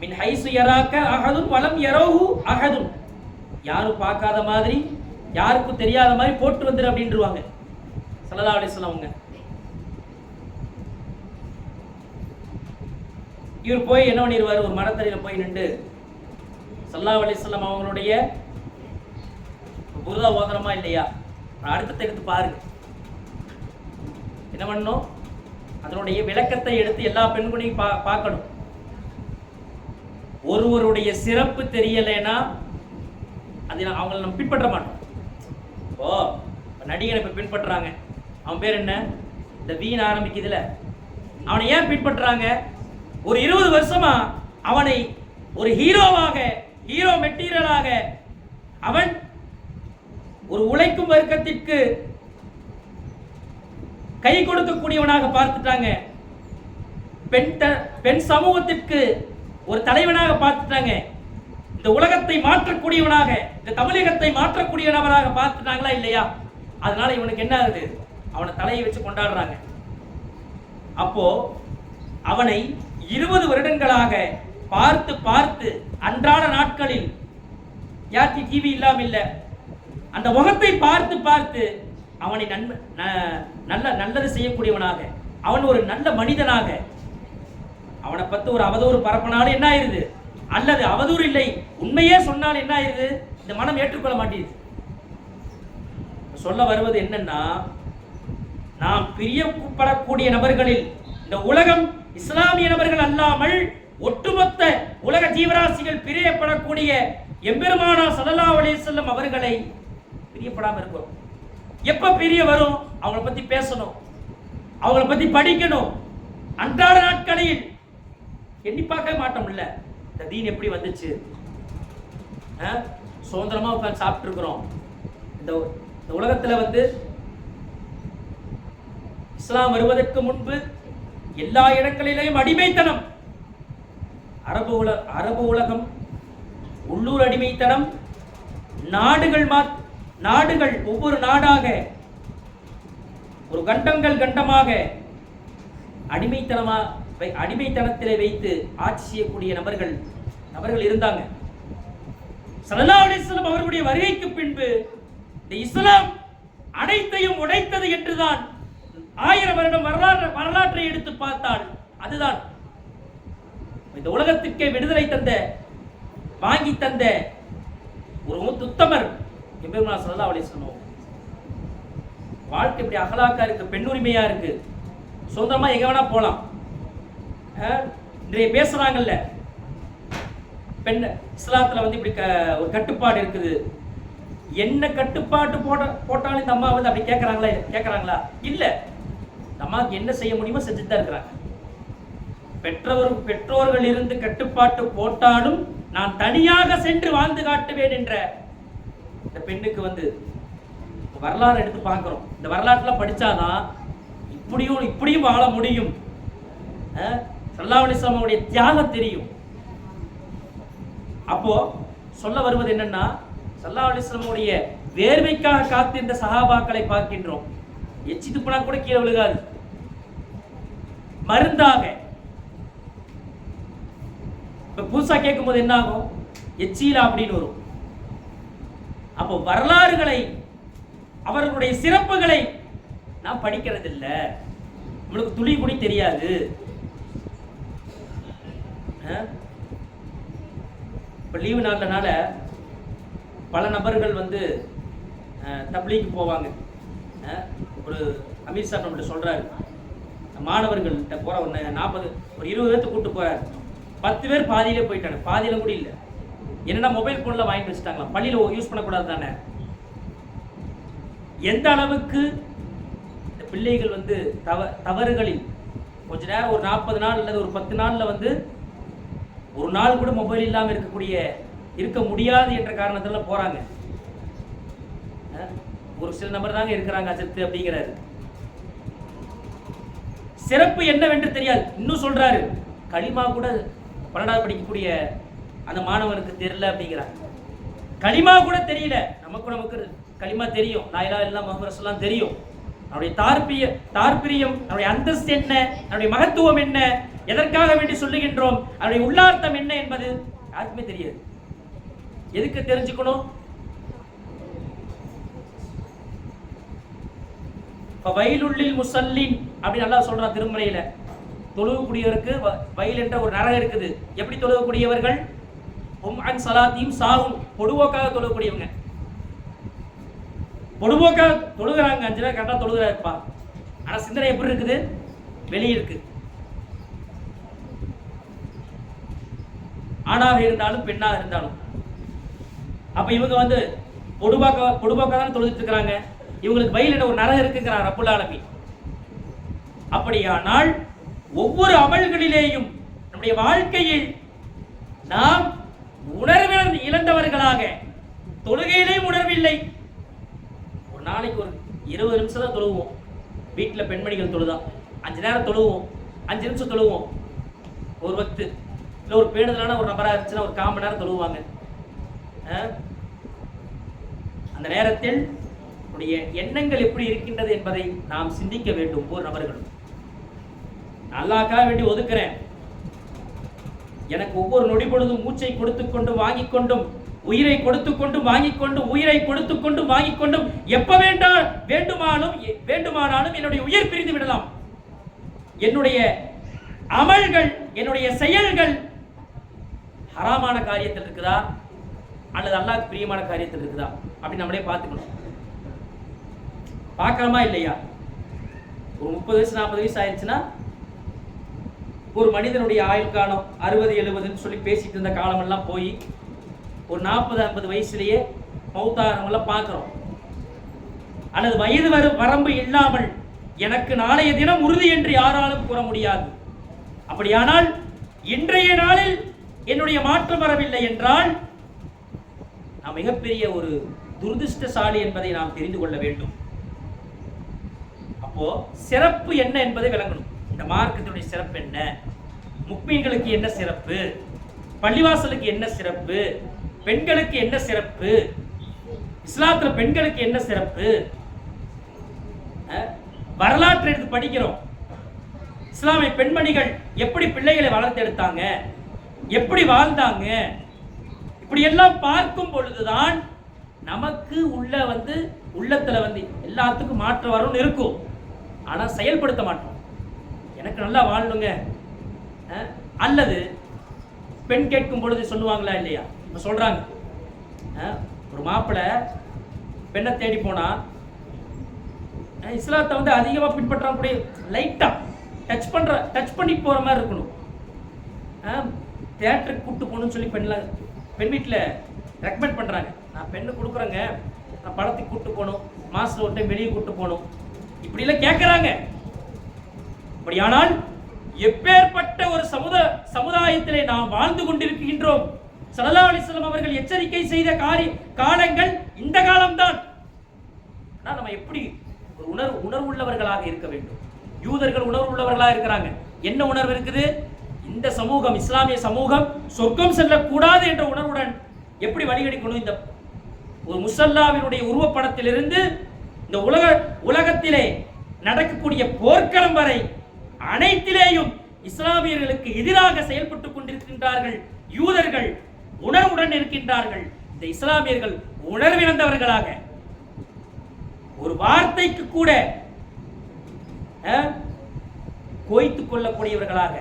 மின் ஹைசு யராக்க அஹதுன் வலம் யரஹு அஹதுன், யாரும் பார்க்காத மாதிரி யாருக்கும் தெரியாத மாதிரி போட்டு வந்துரு அப்படின்றாங்க ஸல்லல்லாஹு அலைஹி வஸல்லம் அவங்க. இவர் போய் என்ன பண்ணிடுவார், ஒரு மரத்தடியில் போய் நின்று ஸல்லல்லாஹு அலைஹி வஸல்லம் அவங்களுடைய புர்தா ஓதுறமா இல்லையா, அடுத்த எடுத்து பாருங்க. என்ன பண்ணணும், அதனுடைய விளக்கத்தை எடுத்து எல்லா பெண்களையும் பார்க்கணும். ஒருவருடைய சிறப்பு தெரியலைன்னா அது அவங்களை நம்ம பின்பற்ற மாட்டோம். ஓ நடிகனை இப்ப பின்பற்றுறாங்க, அவன் பேர் என்ன, இந்த வீண் ஆரம்பிக்குதுல, அவனை ஏன் பின்பற்றுறாங்க? ஒரு 20 வருஷமா அவனை ஒரு ஹீரோவாக, ஹீரோ மெட்டீரியலாக, அவன் ஒரு உழைக்கும் வர்க்கத்திற்கு கை கொடுக்கக்கூடியவனாக பார்த்துட்டாங்க. பெண் சமூகத்திற்கு ஒரு தலைவனாக பார்த்துட்டாங்க. இந்த உலகத்தை மாற்றக்கூடியவனாக, இந்த தமிழகத்தை மாற்றக்கூடியவனாக பார்த்துட்டாங்களா இல்லையா? அதனால இவனுக்கு என்ன ஆகுது, அவனை தலையை வச்சு கொண்டாடுறாங்க. அப்போ அவனை 20 வருடங்களாக பார்த்து பார்த்து அன்றாட நாட்களில் யாத்தி டிவி இல்லாம இல்ல, அந்த முகத்தை பார்த்து பார்த்து அவனை நல்லது செய்யக்கூடியவனாக, அவன் ஒரு நல்ல மனிதனாக, அவனை பத்தி ஒரு அவதூறு பரப்பினாலும் என்ன ஆயிருது, அல்லது அவதூறு இல்லை உண்மையே சொன்னால் என்ன ஆயிருது, இந்த மனம் ஏற்றுக்கொள்ள மாட்டேங்குது. சொல்ல வருவது என்னன்னா, நாம் பிரியப்படக்கூடிய நபர்களில் இந்த உலகம் இஸ்லாமிய நபர்கள் அல்லாமல் ஒட்டுமொத்த உலக ஜீவராசிகள் பிரியப்படக்கூடிய எம்பெருமானார் ஸல்லல்லாஹு அலைஹி வஸல்லம் அவர்களை பிரியப்படாம இருக்கிறோம். எப்ப பிரிய வரும், அவங்களை பத்தி பேசணும், அவங்களை பத்தி படிக்கணும். அன்றாட நாட்களில் எண்ணி பார்க்க மாட்டோம்ல, இந்த தீன் எப்படி வந்துச்சு, சுதந்திரமா உட்கார்ந்து சாப்பிட்டு இருக்கிறோம். இந்த உலகத்துல வந்து இஸ்லாம் வருவதற்கு முன்பு எல்லா இடங்களிலேயும் அடிமைத்தனம், அரபு உலகம், உள்ளூர் அடிமைத்தனம், நாடுகள் ஒவ்வொரு நாடாக, ஒரு கண்டமாக அடிமைத்தனத்திலே வைத்து ஆட்சி செய்யக்கூடிய நபர்கள் இருந்தாங்க. ஸல்லல்லாஹு அலைஹி வஸல்லம் அவர்களுடைய வருகைக்கு பின்பு இந்த இஸ்லாம் அனைத்தையும் உடைத்தது என்றுதான் 1000 வருடம் வரலாற்றை எடுத்து பார்த்தால் அதுதான் இந்த உலகத்திற்கே விடுதலை தந்த வாங்கி தந்த ஒரு உத்தமர் எம்பெருமானார் ஸல்லல்லாஹு அலைஹி வஸல்லம். வாழ்க்கை இப்படி அகலாக்கா இருக்கு, பெண்ணுரிமையா இருக்கு, சொந்தமா எங்க வேணா போலாம். நிறைய பேசுறாங்கல்ல, பெண் இஸ்லாத்துல இப்படி ஒரு கட்டுப்பாடு இருக்குது. என்ன கட்டுப்பாட்டு போட்டாலும் இந்த அம்மா அப்படி கேட்கறாங்களா? இல்ல, இந்த அம்மாவுக்கு என்ன செய்ய முடியுமோ செஞ்சுட்டு தான் இருக்கிறாங்க. பெற்றோர்கள் இருந்து கட்டுப்பாட்டு போட்டாலும் நான் தனியாக சென்று வாழ்ந்து காட்டுவேன் என்ற இந்த பெண்ணுக்கு வரலாறு எடுத்து பார்க்கிறோம். இந்த வரலாற்றுல படிச்சாதான் இப்படியும் வாழ முடியும். ஸல்லல்லாஹு அலைஹி வஸல்லம் உடைய தியாகம் தெரியும். அப்போ சொல்ல வருவது என்னன்னா, ஸல்லல்லாஹு அலைஹி வஸல்லம் உடைய வேர்வைக்காக காத்திருந்த சஹாபாக்களை பார்க்கின்றோம். எச்சி துப்புனா கூட கீழே விழுகாது, மருந்தாக. இப்ப புதுசா கேட்கும் போது என்ன ஆகும்? எச்சியில அப்படின்னு வரும். அப்போ வரலாறுகளை, அவர்களுடைய சிறப்புகளை நாம் படிக்கிறது இல்ல, நம்மளுக்கு துளி குடி தெரியாது. இப்ப லீவு நாள்னால பல நபர்கள் தப்லீக்கு போவாங்க. ஒரு அமீர் சார் நம்மகிட்ட சொல்றாரு, மாணவர்கள்ட்ட போற ஒரு 20 பேர்த்து கூட்டு போறாரு. 10 பேர் பாதியிலே போயிட்டாங்க, பாதியில கூட இல்லை. என்னன்னா மொபைல் போன்ல வாங்கிட்டு வச்சுட்டாங்களா, பள்ளியில யூஸ் பண்ணக்கூடாது தானே. எந்த அளவுக்கு இந்த பிள்ளைகள் தவறுகளில் கொஞ்ச நேரம் ஒரு 40 நாள் அல்லது ஒரு 10 நாள்ல ஒரு நாள் கூட மொபைல் இல்லாம இருக்க முடியாது என்ற காரணத்துல போறாங்க. ஒரு சில நபர் தாங்க இருக்கிறாங்க அஜத்து அப்படிங்கிறாரு. சிறப்பு என்னவென்று தெரியாது. இன்னும் சொல்றாரு, களிமா கூட 12வது படிக்கக்கூடிய அந்த மாணவனுக்கு தெரியல அப்படிங்கிறார். களிமா கூட தெரியல. நமக்கு களிமா தெரியும், லா இலாஹா இல்லல்லாஹ் முஹம்மது ரசூலுல்லாஹ் தெரியும். அவருடைய தாற்பயம், அவருடைய அந்தஸ்து என்ன, அவருடைய மகத்துவம் என்ன, எதற்காக வேண்டி சொல்லுகின்றோம், அவருடைய உள்ளார்த்தம் என்ன என்பது யாருக்குமே தெரியாது. எதுக்கு தெரிஞ்சுக்கணும்? வயலுள்ளில் முசல்லின் அப்படின்னு அல்லாஹ் சொல்றான் திருமறையில. தொழுகக்கூடியவருக்கு வயல் என்ற ஒரு நரகம் இருக்குது. எப்படி தொழுகக்கூடியவர்கள்? அன் சலாத்தியும் சாவும், பொடுவோக்காக தொழுகக்கூடியவங்க. பொடுவோக்காக தொழுகிறாங்க, 5 நாள் கரெக்டா தொழுகிறாருப்பா. ஆனா சிந்தனை எப்படி இருக்குது? வெளியே இருக்கு. ஆணாக இருந்தாலும் பெண்ணாக இருந்தாலும். அப்ப இவங்க பொடுவாக்காக தான் தொழுதுட்டு இருக்கிறாங்க. இவங்களுக்கு வயலில் ஒரு நரகம் இருக்குங்கிறார் ரப்புல் ஆலமீன். அப்படியானால் ஒவ்வொரு அமல்களிலேயும் நம்முடைய வாழ்க்கையில் நாம் உணர்வு இழந்தவர்களாக, தொழுகையிலேயும் உணர்வில்லை. ஒரு நாளைக்கு ஒரு 20 நிமிஷம் தான் தொழுவோம். வீட்டில் பெண்மணிகள் தொழுதா 5 நேரம் தொழுவோம், 5 நிமிஷம் தொழுவோம். ஒரு வக்து இல்லை ஒரு பேணுதலான ஒரு நபராக இருந்துச்சுன்னா ஒரு 1/4 மணி நேரம் தொழுவாங்க. அந்த நேரத்தில் எண்ணங்கள் எப்படி இருக்கின்றது என்பதை நாம் சிந்திக்க வேண்டும். ஒவ்வொரு நபர்களும் அல்லாஹ்க்காக வேண்டி ஒதுக்குறேன், எனக்கு ஒவ்வொரு நொடி பொழுதும் மூச்சை கொடுத்துக்கொண்டும் வாங்கிக் கொண்டும், உயிரை கொடுத்துக்கொண்டும் வாங்கிக் கொண்டும், உயிரை கொடுத்துக்கொண்டும் வாங்கிக் கொண்டும், எப்ப வேண்டுமானாலும் என்னுடைய உயிர் பிரிந்து விடலாம். என்னுடைய அமல்கள், என்னுடைய செயல்கள் ஹராமான காரியத்தில் இருக்குதா அல்லது அல்லாஹ்வுக்கு பிரியமான காரியத்தில் இருக்குதா அப்படி நம்மளே பார்த்துக்கணும். பார்க்கலாமா இல்லையா? ஒரு 30 வயசு 40 வயசு ஆயிடுச்சுன்னா ஒரு மனிதனுடைய ஆயுள் காலம் 60-70 சொல்லி பேசிட்டு இருந்த காலம் எல்லாம் போய் ஒரு 40-50 வயசுலயே மௌத்தாரவங்கள பார்க்கிறோம். அல்லது வயது வரம்பு இல்லாமல் எனக்கு நாளைய தினம் உறுதி என்று யாராலும் கூற முடியாது. அப்படியானால் இன்றைய நாளில் என்னுடைய மாற்றம் வரவில்லை என்றால் நான் மிகப்பெரிய ஒரு துரதிர்ஷ்டசாலி என்பதை நாம் தெரிந்து கொள்ள வேண்டும். அப்போ சிறப்பு என்ன என்பதை விளங்கணும். இந்த மார்க்கத்தினுடைய சிறப்பு என்ன, முக்மீன்களுக்கு என்ன சிறப்பு, பள்ளிவாசலுக்கு என்ன சிறப்பு, பெண்களுக்கு என்ன சிறப்பு, இஸ்லாத்துல பெண்களுக்கு என்ன சிறப்பு, வரலாற்றை எடுத்து படிக்கிறோம். இஸ்லாமிய பெண்மணிகள் எப்படி பிள்ளைகளை வளர்த்தெடுத்தாங்க, எப்படி வாழ்ந்தாங்க, இப்படி எல்லாம் பார்க்கும் பொழுதுதான் நமக்கு உள்ளத்துல எல்லாத்துக்கும் மாற்ற வரும்னு இருக்கும். ஆனா செயல்படுத்த மாட்டோம். எனக்கு நல்லா வாழணுங்க, அல்லது பெண் கேட்கும் பொழுது சொல்லுவாங்களா இல்லையா? இப்ப சொல்றாங்க, ஒரு மாப்பிள்ளை பெண்ணை தேடி போனா இஸ்லாத்தை அதிகமா பின்பற்றக்கூடிய லைட்டா டச் பண்ணி போற மாதிரி இருக்கணும். தியேட்டருக்கு கூட்டு போகணும்னு சொல்லி பெண் வீட்டில் ரெக்கமெண்ட் பண்றாங்க. நான் பெண்ணு கொடுக்குறேங்க, நான் படத்துக்கு கூட்டு போகணும், மாசத்துல ஒரு டைம் வெளியே கூட்டு போகணும், இப்படி எல்லாம் கேட்கிறாங்க. அப்படியானால் எப்பேற்பட்ட ஒரு சமுதாயத்திலே நாம் வாழ்ந்து கொண்டிருக்கின்றோம். ஸல்லல்லாஹு அலைஹி வஸல்லம் அவர்கள் எச்சரிக்கை செய்த காலங்கள் இந்த காலம்தான். நம்ம எப்படி ஒரு உணர்வுள்ளவர்களாக இருக்க வேண்டும். யூதர்கள் உணர்வு உள்ளவர்களாக இருக்கிறாங்க. என்ன உணர்வு இருக்குது? இந்த சமூகம், இஸ்லாமிய சமூகம் சொர்க்கம் செல்லக்கூடாது என்ற உணர்வுடன் எப்படி வழிகடிக்கணும். இந்த ஒரு முஸல்லாவினுடைய உருவப்படத்திலிருந்து இந்த உலகத்திலே நடக்கக்கூடிய போர்க்களம் வரை அனைத்திலேயும் இஸ்லாமியர்களுக்கு எதிராக செயல்பட்டுக் கொண்டிருக்கின்றார்கள். யூதர்கள் உணர்வுடன் இருக்கின்றார்கள். இந்த இஸ்லாமியர்கள் உணர்விழந்தவர்களாக, ஒரு வார்த்தைக்கு கூட கோய்த்துக் கொள்ளக்கூடியவர்களாக,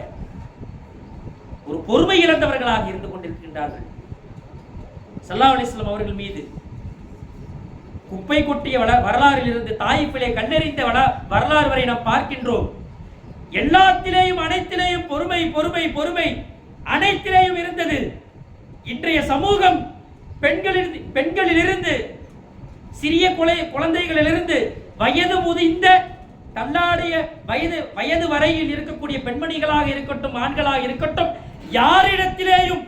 ஒரு பொறுமை இழந்தவர்களாக இருந்து கொண்டிருக்கின்றார்கள். ஸல்லல்லாஹு அலைஹி வஸல்லம் அவர்கள் மீது குப்பை கொட்டிய வரலாறில் இருந்து தாயிஃபிலே கல்லெறிந்த வரலாறு வரை நாம் பார்க்கின்றோம். எல்லாத்திலேயும் அனைத்திலேயும் பொறுமை பொறுமை பொறுமை அனைத்திலேயும் இருந்தது. இன்றைய சமூகம் பெண்களிலிருந்து சிறிய குழந்தைகளிலிருந்து வயது முதிர்ந்த தள்ளாடிய வயது வரையில் இருக்கக்கூடிய பெண்மணிகளாக இருக்கட்டும், ஆண்களாக இருக்கட்டும், யாரிடத்திலேயும்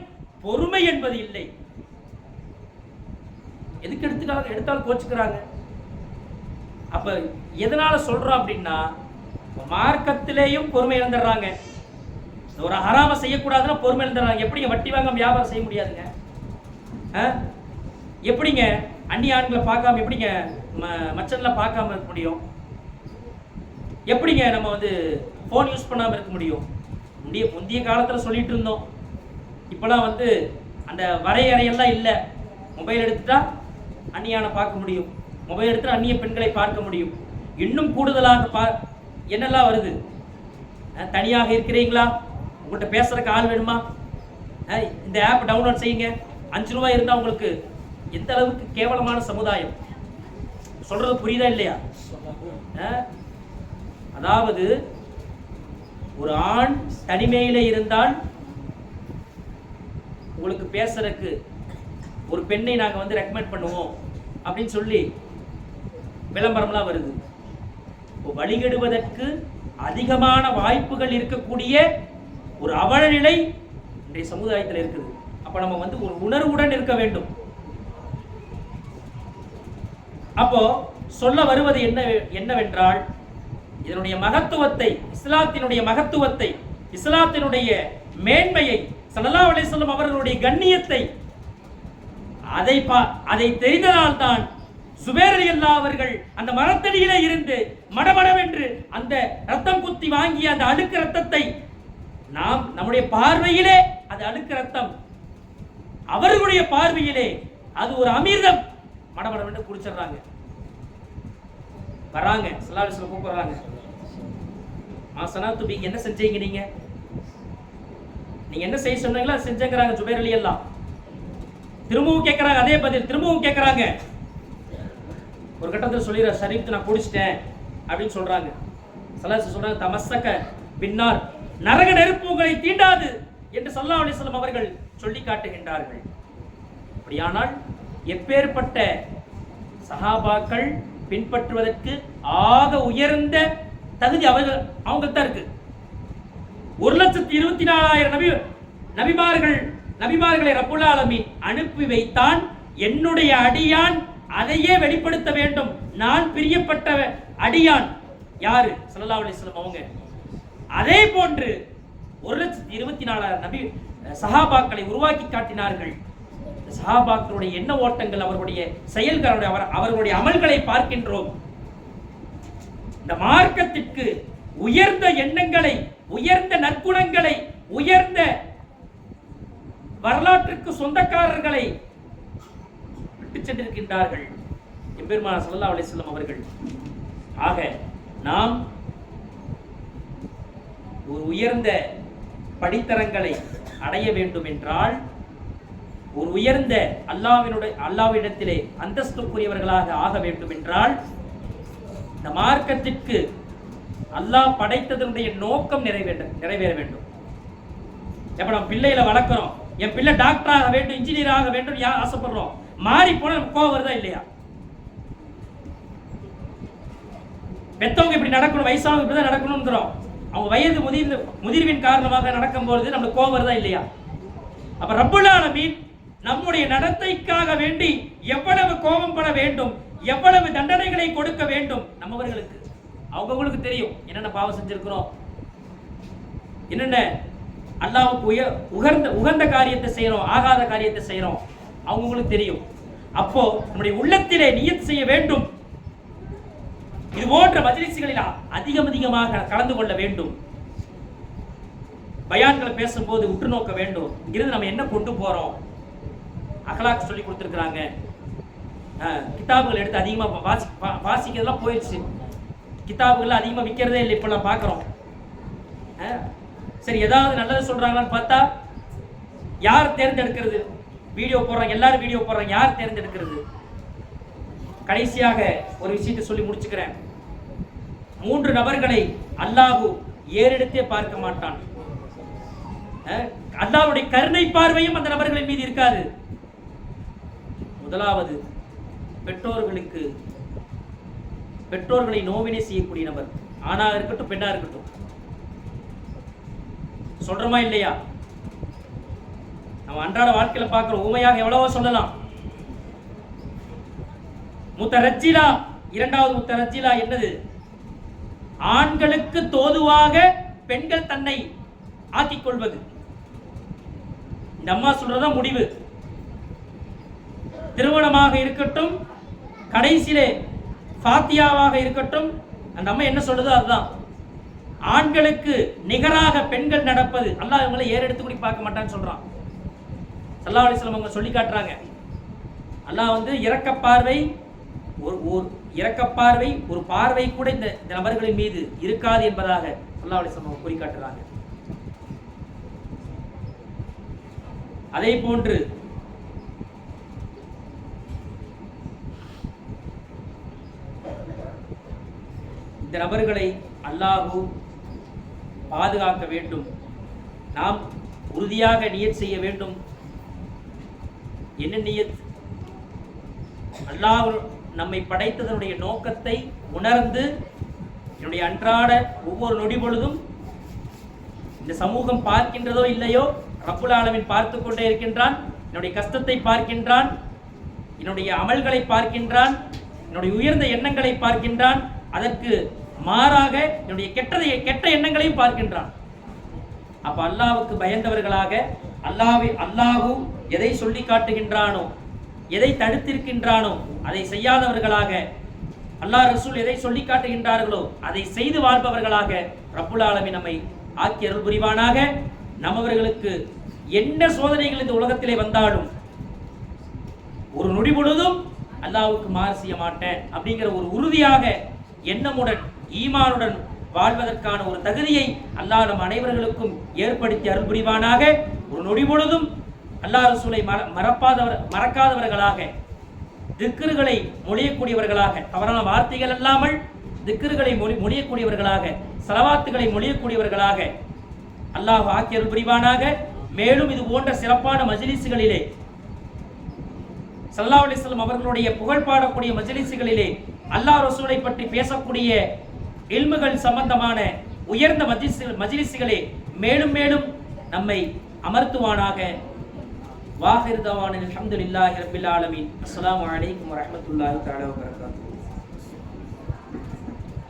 பொறுமை என்பது இல்லை. எதுக்கு எடுத்தாலும் கோச்சுக்கிறாங்க. அப்ப எதனால சொல்றோம் அப்படின்னா, மார்க்கத்திலேயும் பொறுமை இழந்துடுறாங்க. ஒரு ஹராம செய்யக்கூடாதுன்னா பொறுமை இழந்துடுறாங்க. எப்படிங்க வட்டி வாங்க வியாபாரம் செய்ய முடியாதுங்க? எப்படிங்க அந்நிய ஆண்களை பார்க்காம எப்படிங்க மச்சன்ல பார்க்காம இருக்க முடியும்? எப்படிங்க நம்ம போன் யூஸ் பண்ணாம இருக்க முடியும்? முந்தைய காலத்துல சொல்லிட்டு இருந்தோம். இப்பெல்லாம் அந்த வரையறையெல்லாம் இல்லை. மொபைல் எடுத்துட்டா அந்நியான பார்க்க முடியும், மொபைல் எடுத்துட்டா அந்நிய பெண்களை பார்க்க முடியும். இன்னும் கூடுதலாக என்னெல்லாம் வருது? தனியாக இருக்கிறீங்களா? உங்கள்கிட்ட பேசுறதுக்கு ஆள் வேணுமா? இந்த ஆப் டவுன்லோட் செய்யுங்க. 5 ரூபாய் இருந்தா உங்களுக்கு எந்த அளவுக்கு கேவலமான சமுதாயம். சொல்றது புரியுதா இல்லையா? அதாவது ஒரு ஆண் தனிமையில இருந்தால் உங்களுக்கு பேசுறதுக்கு ஒரு பெண்ணை நாங்க ரெக்கமெண்ட் பண்ணுவோம் அப்படின்னு சொல்லி விளம்பரம்லாம் வருது. வழிகெடுவதற்கு அதிகமான வாய்ப்புகள் இருக்கக்கூடிய ஒரு அவலநிலை இன்றைய சமுதாயத்தில் இருக்குது. அப்ப நம்ம ஒரு உணர்வுடன் இருக்க வேண்டும். அப்போ சொல்ல வருவது என்னவென்றால், இதனுடைய மகத்துவத்தை, இஸ்லாத்தினுடைய மகத்துவத்தை, இஸ்லாத்தினுடைய மேன்மையை, ஸல்லல்லாஹு அலைஹி வஸல்லம் அவர்களுடைய கண்ணியத்தை அதை தெரிந்ததால் தான் சுபைர் ரலியல்லாஹு அவர்கள் அந்த மரத்தடியிலே இருந்து மடமடவென்று அந்த ரத்தம் குத்தி வாங்கிய அந்த அழுக்கு ரத்தத்தை நம்முடைய பார்வையிலே அது அழுக்கு ரத்தம், அவர்களுடைய பார்வையிலே அது ஒரு அமிர்தம், மடமடவென்று குடிச்சிடுறாங்க. வராங்க ஸல்லல்லாஹு அலைஹி வஸல்லம் கூப்பிடுறாங்க. மாசனாத்து பீங்க, என்ன செஞ்சீங்க? நீங்க என்ன செய்ய சொன்னீங்களோ செஞ்சங்கறாங்க சுபைர் ரலியல்லாஹு. திரும்பவும் கேட்கறாங்க, அதே பதில் திரும்பவும் கேட்கறாங்க. ஒரு கட்டத்தில் சொல்லிடுற, ஷரீஃப் நான் குடிச்சிட்டேன் அப்படின்னு சொல்றாங்க. ஸல்லல்லாஹு சொல்றாங்க, தமஸ்ஸக பின்னார், நரக நெருப்பு உங்களை தீண்டாது என்று ஸல்லல்லாஹு அலைஹி வஸல்லம் அவர்கள் சொல்லி காட்டுகின்றார்கள். அப்படியானால் எப்பேற்பட்ட சஹாபாக்கள் பின்பற்றுவதற்கு ஆக உயர்ந்த தகுதி அவங்கள்ட்ட இருக்கு. 1,24,000 நபிமார்களை ரப்புல் ஆலமீன் அனுப்பி வைத்தான். என்னுடைய அடியான் அதையே வெளிப்படுத்த வேண்டும். நான் பிரியப்பட்ட அடியான் யாரு? ஸல்லல்லாஹு அலைஹி வஸல்லம் அவங்க. அதே போன்று 1,24,000 சஹாபாக்களை உருவாக்கி காட்டினார்கள். சஹாபாக்களுடைய எண்ண ஓட்டங்கள், அவர்களுடைய செயல்களுடைய அவர்களுடைய அமல்களை பார்க்கின்றோம். இந்த மார்க்கத்திற்கு உயர்ந்த எண்ணங்களை, உயர்ந்த நற்குணங்களை, உயர்ந்த வரலாற்றுக்கு சொந்தக்காரர்களை விட்டு சென்றிருக்கின்றார்கள் எம்பெருமானார் ஸல்லல்லாஹு அலைஹி வஸல்லம் அவர்கள். ஆக நாம் ஒரு உயர்ந்த படித்தரங்களை அடைய வேண்டும் என்றால், ஒரு உயர்ந்த அல்லாஹ்விடத்திலே அந்தஸ்துக்குரியவர்களாக ஆக வேண்டும் என்றால், இந்த மார்க்கத்திற்கு அல்லாஹ் படைத்ததனுடைய நோக்கம் நிறைவேற வேண்டும். எப்ப நம்ம பிள்ளைகளை வளர்க்கிறோம், என் பிள்ளை டாக்டர் ஆக வேண்டும், இன்ஜினியர் ஆக வேண்டும் யார் ஆசைப்படுறோம், மாறி போன நமக்கு கோவம் வருதா இல்லையா? பெத்தவங்க இப்படி நடக்கணும், வயசானவங்க இப்படிதான் நடக்கணும்ங்கிறோம். அவங்க வயது முதிர்வின் காரணமாக நடக்கும்போது நம்மளுக்கு கோவம் வருதா இல்லையா? அப்ப ரப்புல் ஆலமீன் நம்முடைய நடத்தைக்காக வேண்டி எவ்வளவு கோபம் பட வேண்டும், எவ்வளவு தண்டனைகளை கொடுக்க வேண்டும் நம்மவர்களுக்கு அவங்களுக்கு தெரியும். என்னென்ன பாவம் செஞ்சிருக்கிறோம், என்னென்ன அல்லாஹ்வுக்கு உகந்த காரியத்தை செய்யறோம், ஆகாத காரியத்தை செய்யறோம், அவங்களுக்கு தெரியும். அப்போ நம்முடைய உள்ளத்திலே நியத் செய்ய வேண்டும், இது போன்ற மஜ்லிஸ்களில் அதிகமாக கலந்து கொள்ள வேண்டும். பயான்களை பேசும்போது உற்று நோக்க வேண்டும், இங்கிருந்து நம்ம என்ன கொண்டு போறோம். அகலாக் சொல்லி கொடுத்துருக்குறாங்க, கிதாபுகள் எடுத்து அதிகமாக வாசிக்கிறதுலாம் போயிடுச்சு, கிதாபுகள் அதிகமாக விற்கிறதே இல்லை இப்பெல்லாம் பார்க்குறோம். சரி, ஏதாவது நல்லது சொல்றாங்களான்னு பார்த்தா யார் தேர்ந்தெடுக்கிறது? வீடியோ போடுறாங்க, எல்லாரும் வீடியோ போடுறாங்க, யார் தேர்ந்தெடுக்கிறது? கடைசியாக ஒரு விஷயத்தை சொல்லி முடிச்சுக்கிறேன். 3 நபர்களை அல்லாஹ் ஏறெடுத்தே பார்க்க மாட்டான். அல்லாஹ்வுடைய கருணை பார்வையும் அந்த நபர்களின் மீது இருக்காது. முதலாவது பெற்றோர்களை நோவினை செய்யக்கூடிய நபர், ஆணா இருக்கட்டும் பெண்ணா இருக்கட்டும். சொல்றோமா இல்லையா? நம்ம அன்றாட வாழ்க்கையில பார்க்கிறோம், ஊமையாக எவ்வளவோ சொல்லலாம். முத்தரஜ்ஜிலா, இரண்டாவது முத்தரஜ்ஜிலா என்னது? ஆண்களுக்கு தோதுவாக பெண்கள் தன்னை ஆக்கிக் கொள்வது. இந்த அம்மா சொல்றதா முடிவு. திருமணமாக இருக்கட்டும், கடைசியிலே ஃபாத்தியாவாக இருக்கட்டும், அந்த அம்மா என்ன சொல்றதோ அதுதான். ஆண்களுக்கு நிகராக பெண்கள் நடப்பது அல்லாஹ் இவங்களை ஏறெடுத்து கூட பார்க்க மாட்டான்னு சொல்றான். ஸல்லல்லாஹு அலைஹி வஸல்லம் அவங்க சொல்லி காட்டுறாங்க. அல்லாஹ் இரக்கப்பார்வை ஒரு பார்வை கூட இந்த நபர்களின் மீது இருக்காது என்பதாக ஸல்லல்லாஹு அலைஹி வஸல்லம் கூறி காட்டுறாங்க. அதே போன்று இந்த நபர்களை அல்லாஹ் பாதுகாக்க வேண்டும். நாம் உறுதியாக நியத் செய்ய வேண்டும். என்ன நியத்? அல்லாஹ் நம்மை படைத்ததனுடைய நோக்கத்தை உணர்ந்து என்னுடைய அன்றாட ஒவ்வொரு நொடி பொழுதும் இந்த சமூகம் பார்க்கின்றதோ இல்லையோ, ரப்புல் ஆலமீன் பார்த்து கொண்டே இருக்கின்றான். என்னுடைய கஷ்டத்தை பார்க்கின்றான், என்னுடைய அமல்களை பார்க்கின்றான், என்னுடைய உயர்ந்த எண்ணங்களை பார்க்கின்றான். அதற்கு மாறாக என்னுடைய கெட்ட எண்ணங்களையும் பார்க்கின்றான். அப்ப அல்லாஹ்வுக்கு பயந்தவர்களாக, அல்லாஹ் எதை சொல்லி காட்டுகின்றானோ, எதை தடுத்திருக்கின்றானோ அதை செய்யாதவர்களாக, அல்லாஹ் ரசூல் எதை சொல்லி காட்டுகின்றார்களோ அதை செய்து வாழ்பவர்களாக ரப்புல் ஆலமீன் நம்மை ஆக்கி அருள் புரிவானாக. நம்மவர்களுக்கு என்ன சோதனைகள் இந்த உலகத்திலே வந்தாலும் ஒரு நொடி பொழுதும் அல்லாஹ்வுக்கு மாறு செய்ய மாட்டேன் அப்படிங்கிற ஒரு உறுதியாக எண்ணமுடன் ஈமானுடன் வாழ்வதற்கான ஒரு தகுதியை அல்லாஹ் நம் அனைவர்களுக்கும் ஏற்படுத்தி அருள் புரிவானாக. ஒரு நொடி பொழுதும் அல்லாஹ் ரசூலை மறக்காதவர்களாக, திக்ருகளை மொழியக்கூடியவர்களாக, தவறான வார்த்தைகள் அல்லாமல் திக்ருகளை மொழியக்கூடியவர்களாக, ஸலவாத்துகளை மொழியக்கூடியவர்களாக அல்லாஹ் ஆக்கி அருள் புரிவானாக. மேலும் இது போன்ற சிறப்பான மஜ்லிஸ்களிலே, ஸல்லல்லாஹு அலைஹி வஸல்லம் அவர்களுடைய புகழ் பாடக்கூடிய மஜ்லிஸ்களிலே அல்லாஹ் ரசூலை பற்றி பேசக்கூடிய இல்முகள் சம்பந்தமான உயர்ந்த மஜ்லிஸ்களே மேலும் மேலும் நம்மை அமர்த்துவானாக. வாஹிர் தவானில் அல்ஹம்துலில்லாஹி ரப்பில் ஆலமீன். அஸ்ஸலாமு அலைக்கும் வரஹ்மத்துல்லாஹி தஆலா வபரகாத்துஹு.